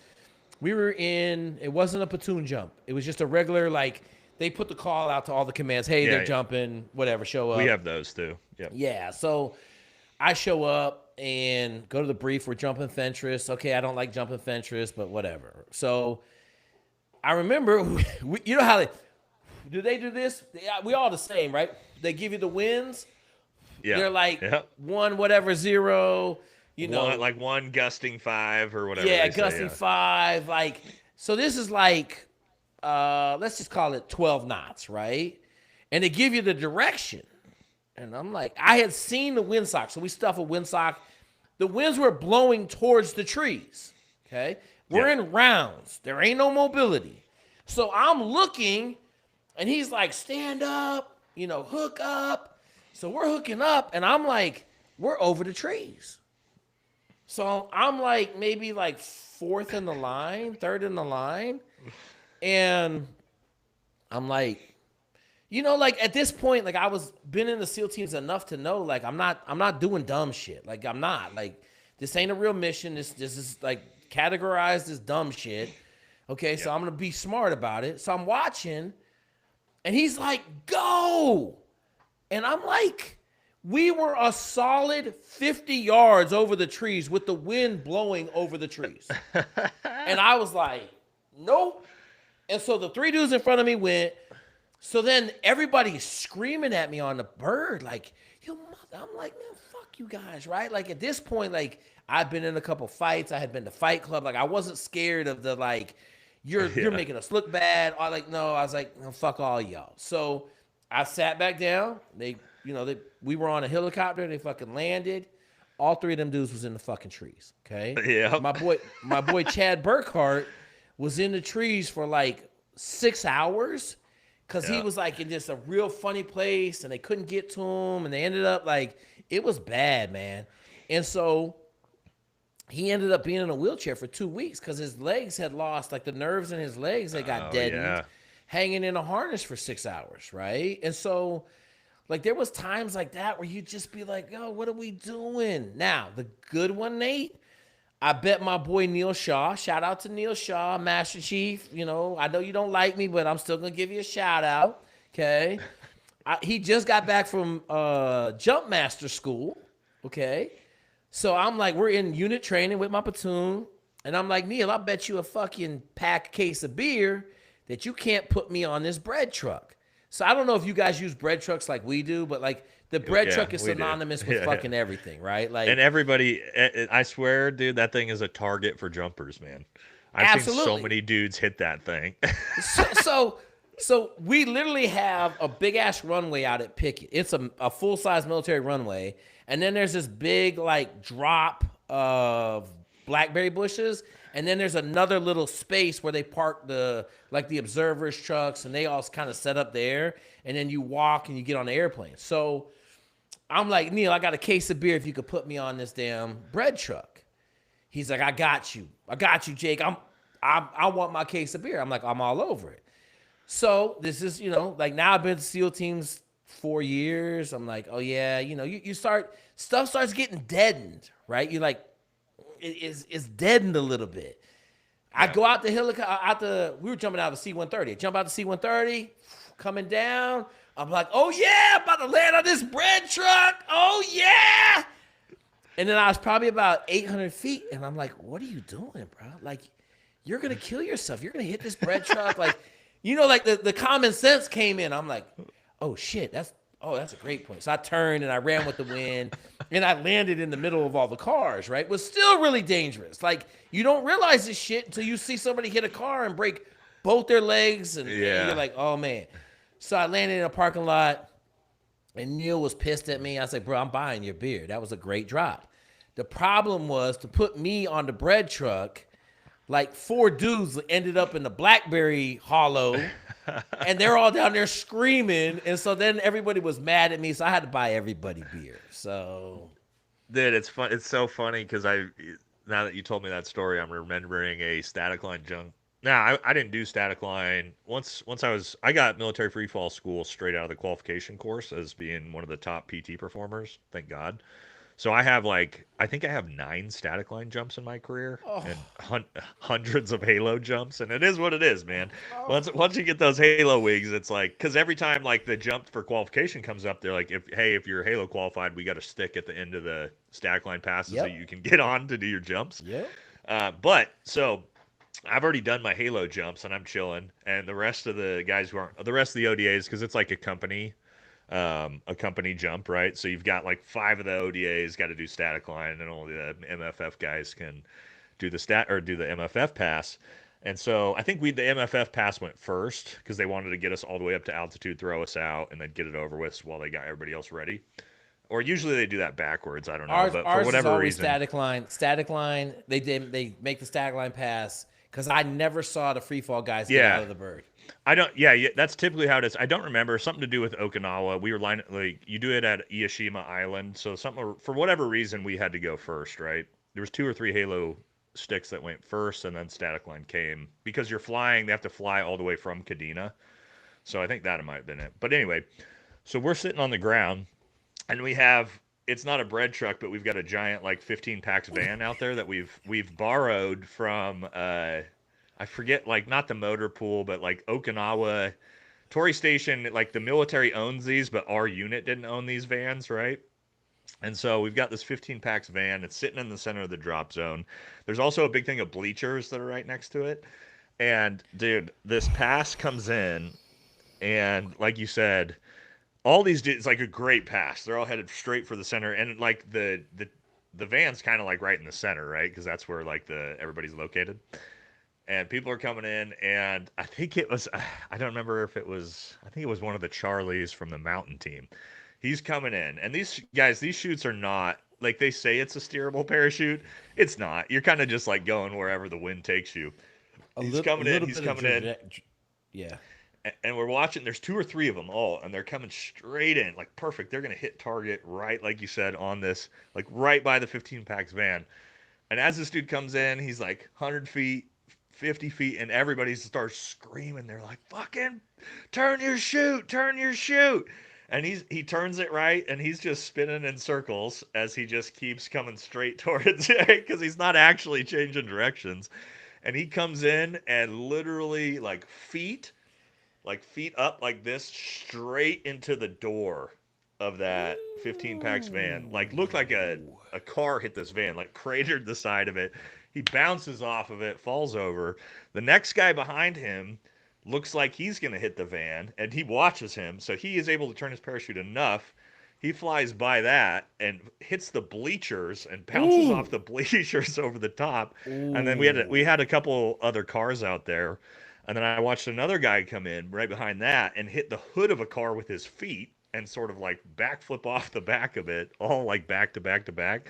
we were in, it wasn't a platoon jump. It was just a regular, like, they put the call out to all the commands, hey, they're Yeah, jumping, whatever, show we up. have those too. Yep. Yeah. So I show up and go to the brief. We're jumping Fentress. Okay, I don't like jumping Fentress, but whatever. So I remember, you know how they do this? We all the same, right? They give you the wins. Yeah. They're like Yep. one whatever zero, you One know. like one gusting 5 or whatever Yeah, they say. gusting Yeah. five. Like, so this is like, let's just call it 12 knots, right? And they give you the direction. And I'm like, I had seen the windsock. So we stuff a windsock. The winds were blowing towards the trees. Okay. We're Yeah. in rounds. There ain't no mobility. So I'm looking, and he's like, stand up, hook up. So we're hooking up, and I'm like, we're over the trees. So I'm like maybe like fourth in the line, third in the line. And I'm like, like at this point, like I was been in the SEAL teams enough to know, like I'm not doing dumb shit. Like I'm not like this ain't a real mission. This is like categorized as dumb shit. Okay, so Yep. I'm gonna be smart about it. So I'm watching, and he's like, "Go!" And I'm like, we were a solid 50 yards over the trees with the wind blowing over the trees. And I was like, nope. And so the three dudes in front of me went. So then everybody's screaming at me on the bird, like, yo, mother. I'm like, man, fuck you guys, right? Like at this point, like I've been in a couple fights. I had been to Fight Club. Like I wasn't scared of the like, you're Yeah. making us look bad. I like, no, I was like, no, fuck all y'all. So I sat back down. We were on a helicopter. They fucking landed. All three of them dudes was in the fucking trees. Okay. Yep. My boy Chad Burkhart was in the trees for like 6 hours because he Yeah. was like in just a real funny place and they couldn't get to him and they ended up like it was bad, man. And so he ended up being in a wheelchair for 2 weeks because his legs had lost, like the nerves in his legs, they got Oh deadened, yeah. hanging in a harness for 6 hours, right? And so, like, there was times like that where you'd just be like, yo, what are we doing? Now, the good one, Nate, I bet my boy Neil Shaw, shout out to Neil Shaw, Master Chief. I know you don't like me, but I'm still going to give you a shout out, okay? He just got back from Jump Master School, okay? So I'm like, we're in unit training with my platoon. And I'm like, Neil, I bet you a fucking pack case of beer that you can't put me on this bread truck. So I don't know if you guys use bread trucks like we do, but like the bread Yeah, truck is we do. synonymous with Yeah. fucking everything, right? Like And everybody, I swear, dude, that thing is a target for jumpers, man. I've seen so absolutely. many dudes hit that thing. So we literally have a big ass runway out at Pickett. It's a full size military runway, and then there's this big like drop of blackberry bushes, and then there's another little space where they park the observers trucks, and they all kind of set up there, and then you walk and you get on the airplane. So I'm like, Neil, I got a case of beer if you could put me on this damn bread truck. He's like, I got you, Jake. I want my case of beer. I'm like, I'm all over it. So this is, like now I've been to SEAL teams 4 years. I'm like, oh yeah, you start stuff starts getting deadened, right? You like it's deadened a little bit. I Yeah. go out the helicopter, we were jumping out of the C-130. I jump out the C-130, coming down. I'm like, oh yeah, about to land on this bread truck. Oh yeah. And then I was probably about 800 feet, and I'm like, what are you doing, bro? Like, you're gonna kill yourself. You're gonna hit this bread truck. Like, like the common sense came in. I'm like, oh shit, that's a great point. So I turned and I ran with the wind, and I landed in the middle of all the cars. Right, it was still really dangerous. Like, you don't realize this shit until you see somebody hit a car and break both their legs, and Yeah. you're like, oh man. So I landed in a parking lot, and Neil was pissed at me. I was like, bro, I'm buying your beer. That was a great drop. The problem was to put me on the bread truck. Like 4 dudes ended up in the Blackberry Hollow, and they're all down there screaming. And so then everybody was mad at me, so I had to buy everybody beer. So, Dude, it's fun. It's so funny because now that you told me that story, I'm remembering a static line Nah, I didn't do static line. Once I got military free fall school straight out of the qualification course as being one of the top PT performers. Thank God. So I have like I think I have 9 static line jumps in my career Oh, and hundreds of halo jumps, and it is what it is, man. oh. Once you get those halo wings, it's like because every time like the jump for qualification comes up, they're like, if you're halo qualified, we got a stick at the end of the static line passes that Yep. you can get on to do your jumps. Yep. But so I've already done my halo jumps and I'm chilling, and the rest of the guys who aren't the rest of the ODAs because it's like a company jump, right? So you've got like 5 of the ODAs got to do static line, and only the MFF guys can do the MFF pass. And so I think the MFF pass went first because they wanted to get us all the way up to altitude, throw us out, and then get it over with while they got everybody else ready. Or usually they do that backwards. I don't know, Ours but for ours is whatever always reason, static line. Static line. They make the static line pass because I never saw the free fall guys get out yeah, of the bird. I don't. Yeah, yeah, that's typically how it is. I don't remember something to do with Okinawa. We were like you do it at Iyashima Island, so something for whatever reason we had to go first, right? There was 2 or 3 Halo sticks that went first, and then static line came because you're flying. They have to fly all the way from Kadena, so I think that might have been it. But anyway, so we're sitting on the ground, and we have it's not a bread truck, but we've got a giant like 15 packs van out there that we've borrowed from I forget like not the motor pool, but like Okinawa Tory Station. Like the military owns these, but our unit didn't own these vans, right? And so we've got this 15 packs van. It's sitting in the center of the drop zone. There's also a big thing of bleachers that are right next to it. And dude, this pass comes in, and like you said, all these dudes, it's like a great pass. They're all headed straight for the center, and like the van's kind of like right in the center, right? Because that's where like the everybody's located. And people are coming in, and I think it was I don't remember if it was I think it was one of the Charlies from the mountain team. He's coming in, and these guys, these chutes are not like they say it's a steerable parachute. It's not. You're kind of just like going wherever the wind takes you. He's A coming in. little He's bit of coming in. yeah. And we're watching. There's 2 or 3 of them all, and they're coming straight in, like perfect. They're gonna hit target right, like you said, on this, like right by the 15 packs van. And as this dude comes in, he's like 100 feet, 50 feet, and everybody starts screaming. They're like, "Fucking turn your chute!" And he turns it right, and he's just spinning in circles as he just keeps coming straight towards it because he's not actually changing directions. And he comes in and literally like feet up like this straight into the door of that 15 packs van. Like looked like a car hit this van, like cratered the side of it. He bounces off of it, falls over. The next guy behind him looks like he's going to hit the van, and he watches him. So he is able to turn his parachute enough. He flies by that and hits the bleachers and bounces Ooh. off the bleachers over the top. And then we Ooh. had a couple other cars out there, and then I watched another guy come in right behind that and hit the hood of a car with his feet and sort of like backflip off the back of it, all like back to back to back.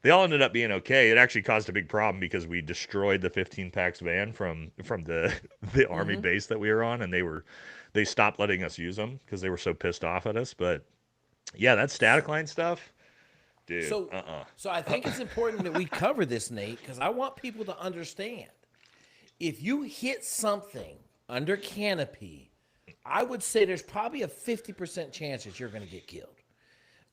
They all ended up being okay. It actually caused a big problem because we destroyed the 15 packs van from the the army Mm-hmm. base that we were on, and they stopped letting us use them because they were so pissed off at us. But yeah, that static line stuff, dude. So so I think it's important that we cover this, Nate, because I want people to understand. If you hit something under canopy, I would say there's probably a 50% chance that you're going to get killed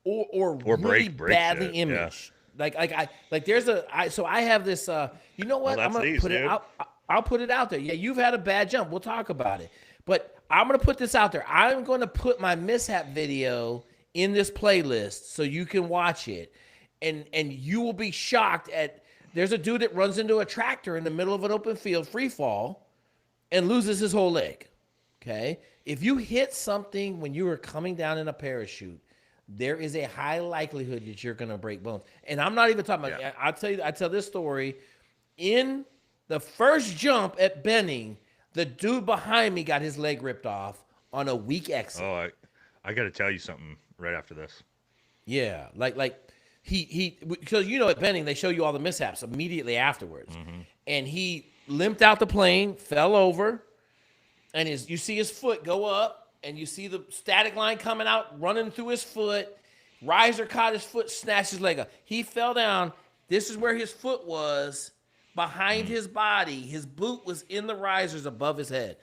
or Or really break badly shit. Yeah. imaged. Like there's so I have this you know Well, what? I'm that's going to these, put it dude. out I'll put it out there. Yeah, you've had a bad jump. We'll talk about it. But I'm going to put this out there. I'm going to put my mishap video in this playlist so you can watch it. And you will be shocked at there's a dude that runs into a tractor in the middle of an open field free fall and loses his whole leg. Okay? If you hit something when you are coming down in a parachute, there is a high likelihood that you're going to break bones. And I'm not even talking Yeah. about I tell this story in the first jump at Benning, the dude behind me got his leg ripped off on a weak exit. Oh, I got to tell you something right after this. Yeah, like he because you know at Benning they show you all the mishaps immediately afterwards, Mm-hmm. and he limped out the plane, fell over, and you see his foot go up, and you see the static line coming out, running through his foot. Riser caught his foot, snatched his leg up. He fell down. This is where his foot was. behind Mm. his body. His boot was in the risers above his head.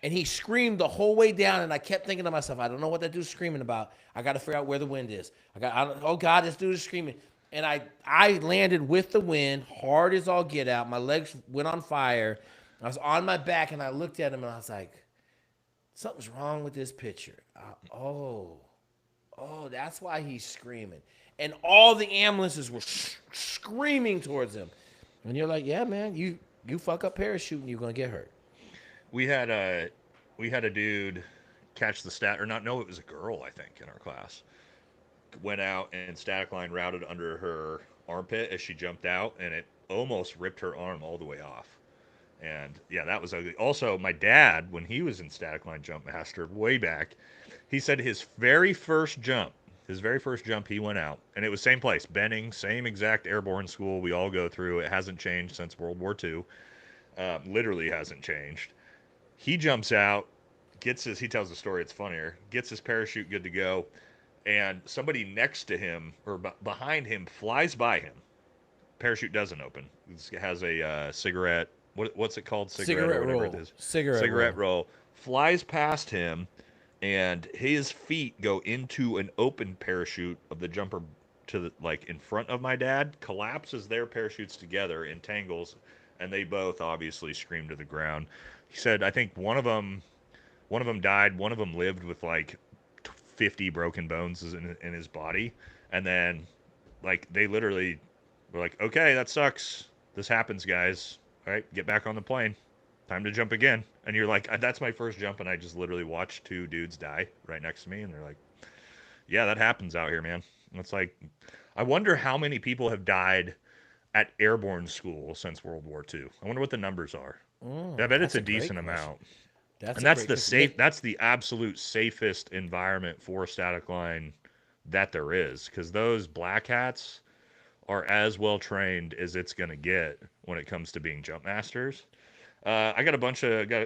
And he screamed the whole way down. And I kept thinking to myself, I don't know what that dude's screaming about. I got to figure out where the wind is. Oh God, this dude is screaming. And I landed with the wind, hard as all get out. My legs went on fire. I was on my back and I looked at him and I was like, something's wrong with this pitcher. Oh, that's why he's screaming. And all the ambulances were screaming towards him. And you're like, yeah, man, you fuck up parachuting, you're gonna get hurt. We had a we had a dude catch the stat or not. No, it was a girl I think in our class. Went out and static line routed under her armpit as she jumped out, and it almost ripped her arm all the way off. And yeah, that was ugly. Also, my dad, when he was in static line jump master way back, he said his very first jump, he went out, and it was same place, Benning, same exact airborne school we all go through. It hasn't changed since World War II. Literally hasn't changed. He jumps out, he tells the story, it's funnier, gets his parachute good to go, and somebody next to him or behind him flies by him. Parachute doesn't open. It has a cigarette. What's it called? Cigarette or Cigarette whatever it roll. is. Cigarette Cigarette roll. roll. Flies past him, and his feet go into an open parachute of the jumper to the like in front of my dad. Collapses their parachutes together, entangles, and they both obviously scream to the ground. He said, I think one of them died. One of them lived with like 50 broken bones in his body, and then like they literally were like, okay, that sucks. This happens, guys. All right, get back on the plane. Time to jump again. And you're like, that's my first jump, and I just literally watched two dudes die right next to me, and they're like, yeah, that happens out here, man. And it's like, I wonder how many people have died at airborne school since World War II. I wonder what the numbers are. I bet it's That's a a great decent question. amount. That's And a great question. Yeah, that's the absolute safest environment for static line that there is, because those black hats are as well trained as it's going to get when it comes to being jump masters. Got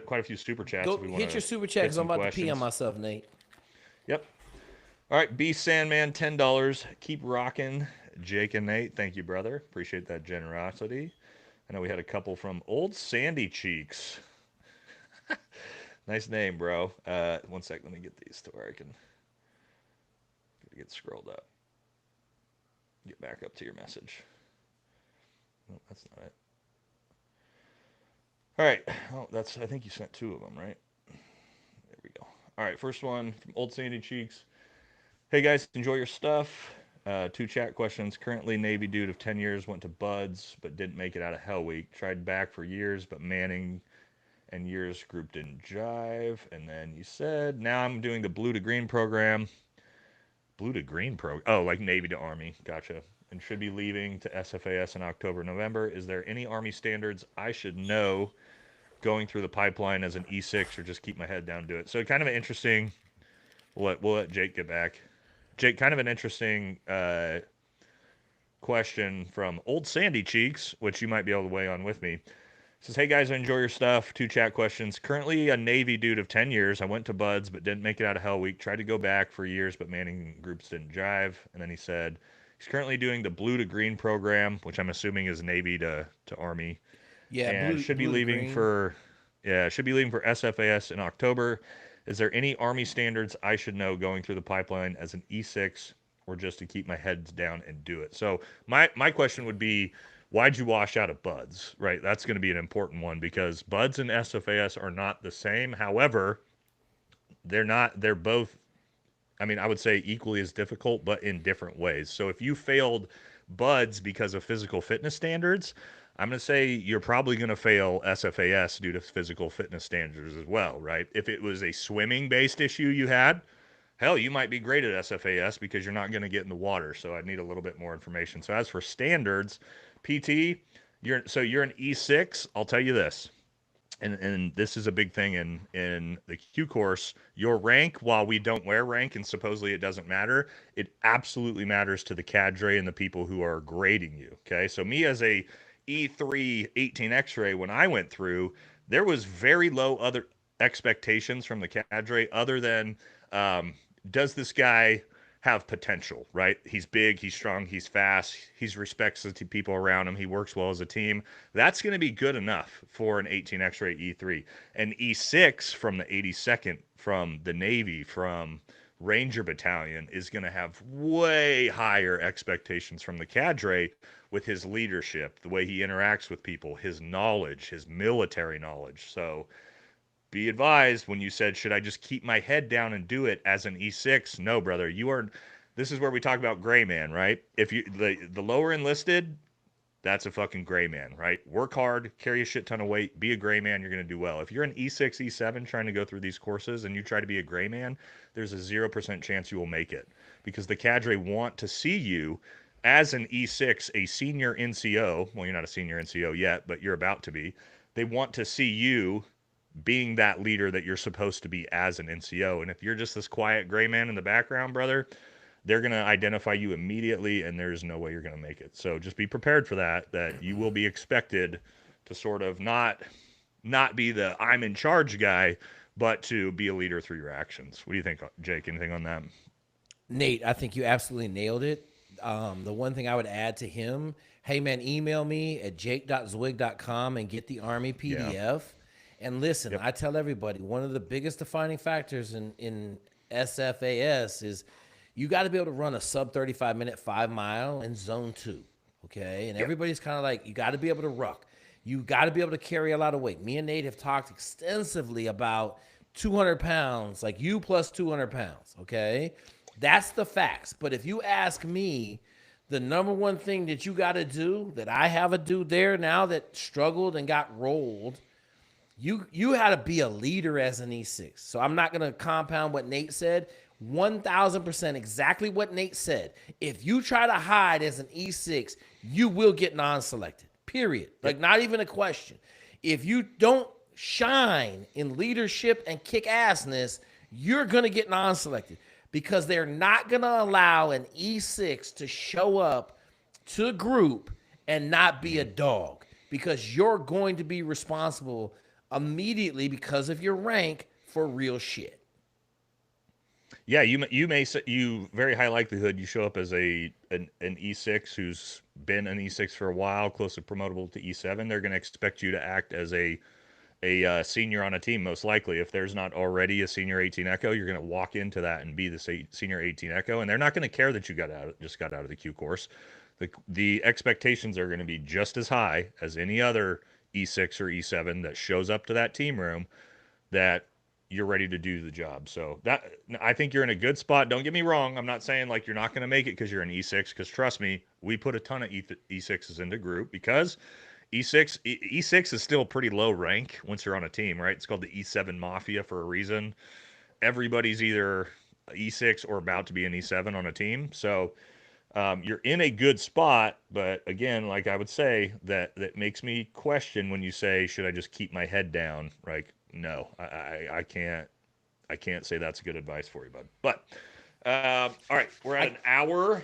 quite a few super chats if go we want hit your to super chat hit because I'm some about to pee on questions. myself, Nate. Yep. All right, B Sandman, $10. Keep rocking, Jake and Nate. Thank you, brother. Appreciate that generosity. I know we had a couple from Old Sandy Cheeks. Nice name, bro. One sec, let me get these to where I can get scrolled up. Get back up to your message. No, that's not it. All right. Oh, that's. I think you sent two of them, right? There we go. All right. First one from Old Sandy Cheeks. Hey guys, enjoy your stuff. Two chat questions. Currently Navy dude of 10 years went to Buds but didn't make it out of Hell Week. Tried back for years, but Manning and years group didn't jive. And then you said now I'm doing the blue to green program. Blue to green program. Oh, like Navy to Army. Gotcha. And should be leaving to SFAS in October, November. Is there any Army standards I should know going through the pipeline as an E6 or just keep my head down and do it? So kind of an interesting. We'll let Jake get back. Jake, kind of an interesting question from Old Sandy Cheeks, which you might be able to weigh on with me. Says, hey guys, I enjoy your stuff. Two chat questions. Currently a Navy dude of 10 years. I went to Buds but didn't make it out of Hell Week. Tried to go back for years, but Manning groups didn't jive. And then he said he's currently doing the blue to green program, which I'm assuming is Navy to Army, Yeah, and blue to green. should be leaving for SFAS in October. Is there any Army standards I should know going through the pipeline as an E6 or just to keep my head down and do it? So my question would be, why'd you wash out of Buds? Right, that's going to be an important one because Buds and SFAS are not the same. However, they're not. They're both, I mean, I would say equally as difficult, but in different ways. So if you failed Buds because of physical fitness standards, I'm going to say you're probably going to fail SFAS due to physical fitness standards as well, right? If it was a swimming based issue you had, hell, you might be great at SFAS because you're not going to get in the water. So I'd need a little bit more information. So as for standards, PT, you're an E6. I'll tell you this, and this is a big thing in the Q course. Your rank, while we don't wear rank and supposedly it doesn't matter, it absolutely matters to the cadre and the people who are grading you. Okay, so me as a E3 18 X-ray, when I went through, there was very low other expectations from the cadre other than, does this guy have potential, right? He's big, he's strong, he's fast, he respects the people around him, he works well as a team. That's going to be good enough for an 18 X-ray E3. An E6 from the 82nd, from the Navy, from Ranger Battalion is going to have way higher expectations from the cadre with his leadership, the way he interacts with people, his knowledge, his military knowledge. So be advised when you said, should I just keep my head down and do it as an E6? No, brother. You are. This is where we talk about gray man, right? If you the lower enlisted, that's a fucking gray man, right? Work hard, carry a shit ton of weight, be a gray man, you're going to do well. If you're an E6, E7 trying to go through these courses and you try to be a gray man, there's a 0% chance you will make it because the cadre want to see you as an E6, a senior NCO. Well, you're not a senior NCO yet, but you're about to be. They want to see you being that leader that you're supposed to be as an NCO. And if you're just this quiet gray man in the background, brother, they're going to identify you immediately and there's no way you're going to make it. So just be prepared for that you will be expected to sort of not be the I'm in charge guy, but to be a leader through your actions. What do you think, Jake? Anything on that? Nate, I think you absolutely nailed it. The one thing I would add to him, hey man, email me at jake.zwig.com and get the Army Yeah. PDF. And listen, Yep. I tell everybody one of the biggest defining factors in SFAS is you got to be able to run a sub 35-minute 5 mile in zone 2. Okay. And Yep. everybody's kind of like, you got to be able to ruck. You got to be able to carry a lot of weight. Me and Nate have talked extensively about 200 pounds, like you plus 200 pounds. Okay. That's the facts. But if you ask me, the number one thing that you got to do, that I have a dude there now that struggled and got rolled, you had to be a leader as an E6. So I'm not going to compound what Nate said. 1000% exactly what Nate said. If you try to hide as an E6, you will get non-selected. Period. Like, not even a question. If you don't shine in leadership and kick-assness, you're going to get non-selected because they're not going to allow an E6 to show up to a group and not be a dog because you're going to be responsible immediately because of your rank for real shit. Yeah, you may you very high likelihood you show up as an E6 who's been an E6 for a while, close to promotable to E7. They're going to expect you to act as a senior on a team, most likely. If there's not already a senior 18 Echo, you're going to walk into that and be the senior 18 Echo, and they're not going to care that you just got out of the Q course. The expectations are going to be just as high as any other E6 or E7 that shows up to that team room, that you're ready to do the job. So that, I think you're in a good spot. Don't get me wrong. I'm not saying like you're not going to make it because you're an E6. Because trust me, we put a ton of E6s into group because E6 is still pretty low rank once you're on a team, right? It's called the E7 Mafia for a reason. Everybody's either E6 or about to be an E7 on a team. So you're in a good spot, but again, like I would say, that makes me question when you say, "Should I just keep my head down?" Like, no, I can't say that's good advice for you, bud. But all right, we're at I an hour.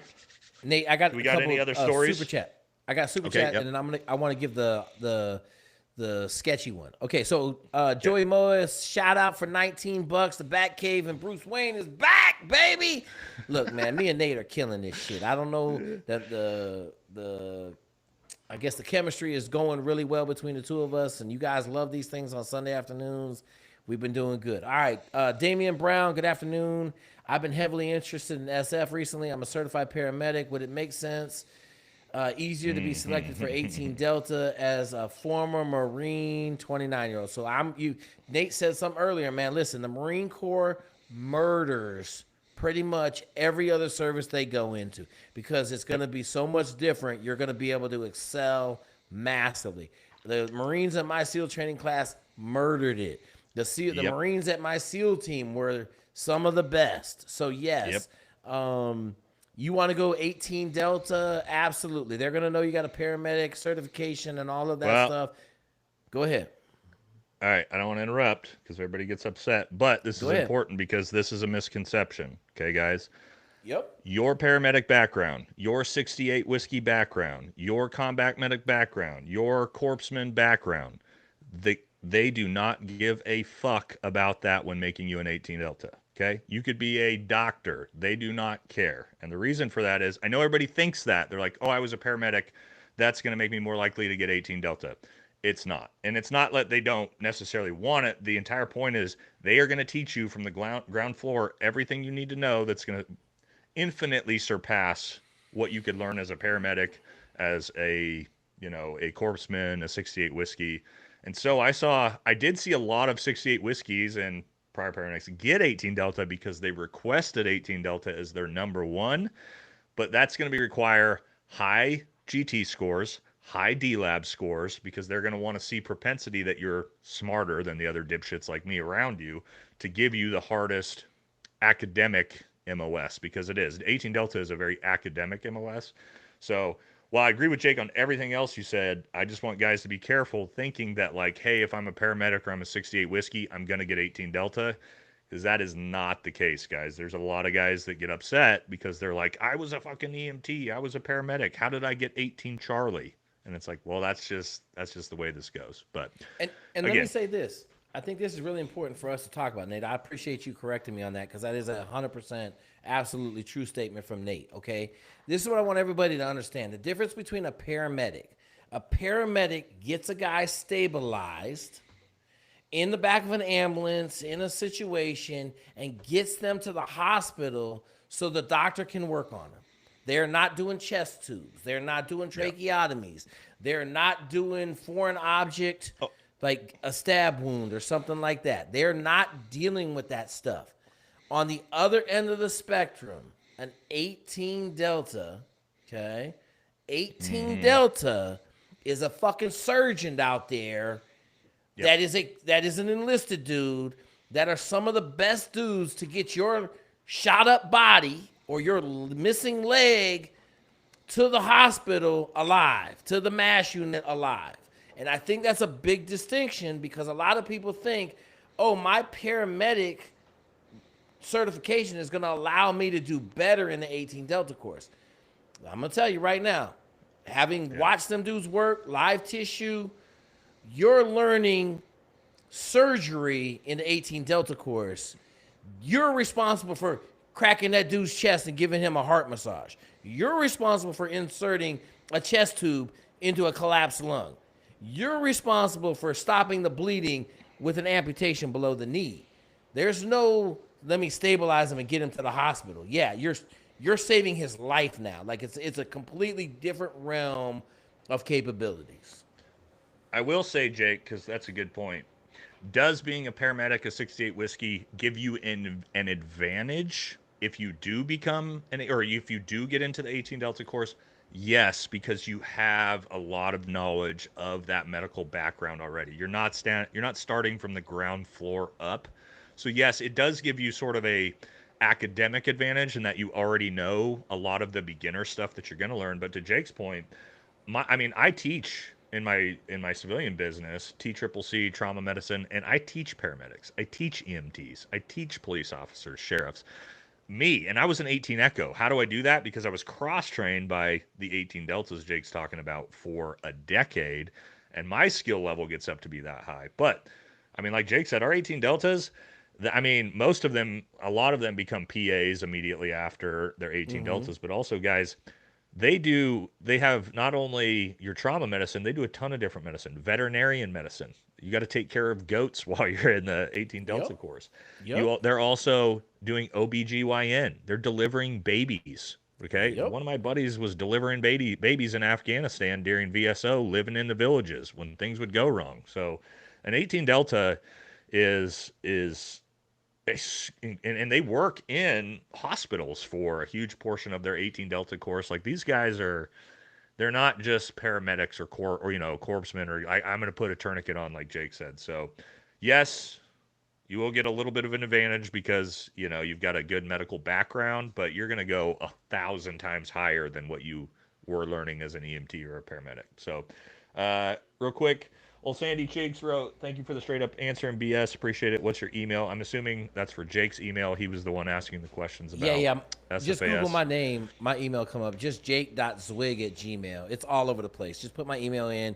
Nate, I Do got we a got couple any other super stories? chat. I got super Okay, chat, yep. and then I want to give the sketchy one. Okay, so Okay. Joey Moyes, shout out for $19. The Batcave and Bruce Wayne is back, baby. Look, man, me and Nate are killing this shit. I don't know that the I guess the chemistry is going really well between the two of us, and you guys love these things on Sunday afternoons. We've been doing good. All right, Damian Brown, good afternoon. I've been heavily interested in SF recently. I'm a certified paramedic. Would it make sense easier to be selected for 18 Delta as a former Marine 29-year-old? So Nate said something earlier, man. Listen, the Marine Corps murders pretty much every other service they go into because it's going to be so much different. You're going to be able to excel massively. The Marines at my SEAL training class murdered it. The Yep. Marines at my SEAL team were some of the best. So Yep. yes, you want to go 18 Delta? Absolutely. They're going to know you got a paramedic certification and all of that Well, stuff. Go ahead. all right. I don't want to interrupt because everybody gets upset, but this Go is ahead. important because this is a misconception. Okay, guys. Yep. Your paramedic background, your 68 whiskey background, your combat medic background, your corpsman background, they do not give a fuck about that when making you an 18 Delta. Okay. You could be a doctor. They do not care. And the reason for that is I know everybody thinks that. They're like, oh, I was a paramedic. That's going to make me more likely to get 18 Delta. It's not. And it's not that they don't necessarily want it. The entire point is they are going to teach you from the ground floor everything you need to know that's going to infinitely surpass what you could learn as a paramedic, as a corpsman, a 68 whiskey. And so I did see a lot of 68 whiskeys and prior paramedics get 18 Delta because they requested 18 Delta as their number one, but that's going to be require high GT scores, high D lab scores, because they're going to want to see propensity that you're smarter than the other dipshits like me around you to give you the hardest academic MOS, because it is. 18 Delta is a very academic MOS. So while I agree with Jake on everything else you said, I just want guys to be careful thinking that, like, hey, if I'm a paramedic or I'm a 68 whiskey, I'm going to get 18 Delta, because that is not the case, guys. There's a lot of guys that get upset because they're like, I was a fucking EMT, I was a paramedic, how did I get 18 Charlie? And it's like, well, that's just the way this goes. But And let me again, say this. I think this is really important for us to talk about, Nate. I appreciate you correcting me on that because that is a 100% absolutely true statement from Nate, okay? This is what I want everybody to understand. The difference between a paramedic. A paramedic gets a guy stabilized in the back of an ambulance in a situation and gets them to the hospital so the doctor can work on them. They're not doing chest tubes. They're not doing yeah. tracheotomies. They're not doing foreign object Oh, like a stab wound or something like that. They're not dealing with that stuff. On the other end of the spectrum, an 18 Delta, okay? 18 mm-hmm. Delta is a fucking surgeon out there Yep. that is an enlisted dude that are some of the best dudes to get your shot up body or your missing leg to the hospital alive, to the MASH unit alive. And I think that's a big distinction because a lot of people think, oh, my paramedic certification is going to allow me to do better in the 18 Delta course. I'm going to tell you right now, having Yeah. watched them dudes work, live tissue, you're learning surgery in the 18 Delta course. You're responsible for cracking that dude's chest and giving him a heart massage. You're responsible for inserting a chest tube into a collapsed lung. You're responsible for stopping the bleeding with an amputation below the knee. There's no let me stabilize him and get him to the hospital. Yeah, you're saving his life now. Like it's a completely different realm of capabilities. I will say, Jake, because that's a good point. Does being a paramedic, a 68 whiskey, give you an advantage if you do become or if you do get into the 18 Delta course? Yes, because you have a lot of knowledge of that medical background already. You're not starting from the ground floor up. So yes, it does give you sort of a academic advantage in that you already know a lot of the beginner stuff that you're going to learn. But to Jake's point, I teach in my civilian business, TCCC, trauma medicine, and I teach paramedics, I teach EMTs, I teach police officers, sheriffs. And I was an 18 Echo. How do I do that? Because I was cross trained by the 18 Deltas Jake's talking about for a decade, and my skill level gets up to be that high. But like Jake said, our 18 Deltas, most of them, a lot of them become PAs immediately after their 18 Mm-hmm. Deltas, but also guys, they have not only your trauma medicine, they do a ton of different medicine, veterinarian medicine. You got to take care of goats while you're in the 18 Delta Yep. course. Yep. They're also doing OBGYN. They're delivering babies. Okay. Yep. One of my buddies was delivering babies in Afghanistan during VSO, living in the villages when things would go wrong. So an 18 Delta is and they work in hospitals for a huge portion of their 18 Delta course. Like these guys they're not just paramedics or corpsmen or I'm going to put a tourniquet on like Jake said. So yes, you will get a little bit of an advantage because you've got a good medical background, but you're going to go 1,000 times higher than what you were learning as an EMT or a paramedic. So real quick, old Sandy Cheeks wrote, thank you for the straight up answer and BS. Appreciate it. What's your email? I'm assuming that's for Jake's email. He was the one asking the questions Yeah, about yeah. Just Google SFAS. my name, my email come up. Just jake.zwig@gmail. It's all over the place. Just put my email in.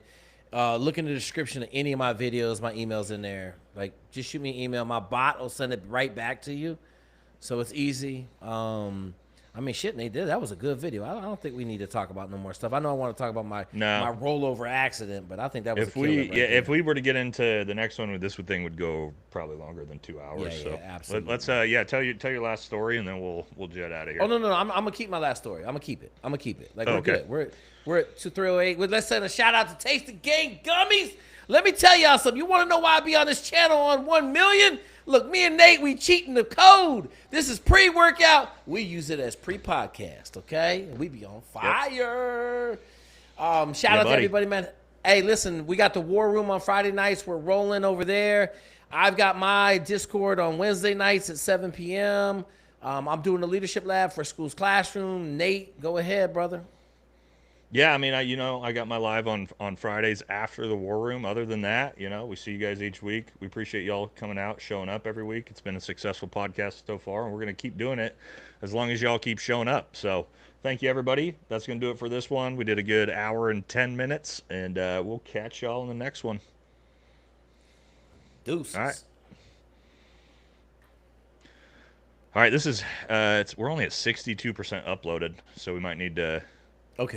Look in the description of any of my videos. My email's in there. Like, just shoot me an email. My bot will send it right back to you. So it's easy. I mean, shit, Nate, that was a good video. I don't think we need to talk about no more stuff. I know I want to talk about No, my rollover accident, but I think that was a if killer we right yeah if there. we were to get into the next one, this thing would go probably longer than two Yeah, hours. yeah, So let's absolutely. yeah tell your last story and then we'll jet out of Oh here. no, no, no. I'm gonna keep my last story. I'm gonna keep it. I'm gonna keep it. Like Oh, we're okay. good. We're at 2308. Let's send a shout out to Taste the Game Gummies. Let me tell y'all something. You want to know why I be on this channel on 1 million? Look, me and Nate, we cheating the code. This is pre-workout. We use it as pre-podcast, okay? And we be on Yep. fire. Shout Yeah, out to buddy. everybody, man. Hey, listen, we got the War Room on Friday nights. We're rolling over there. I've got my Discord on Wednesday nights at 7 p.m. I'm doing the leadership lab for School's Classroom. Nate, go ahead, brother. Yeah, I mean, I got my live on Fridays after the War Room. Other than that, we see you guys each week. We appreciate y'all coming out, showing up every week. It's been a successful podcast so far, and we're gonna keep doing it as long as y'all keep showing up. So, thank you, everybody. That's gonna do it for this one. We did a good hour and 10 minutes, and we'll catch y'all in the next one. All right. Deuces. All right, this is we're only at 62% uploaded, so we might need to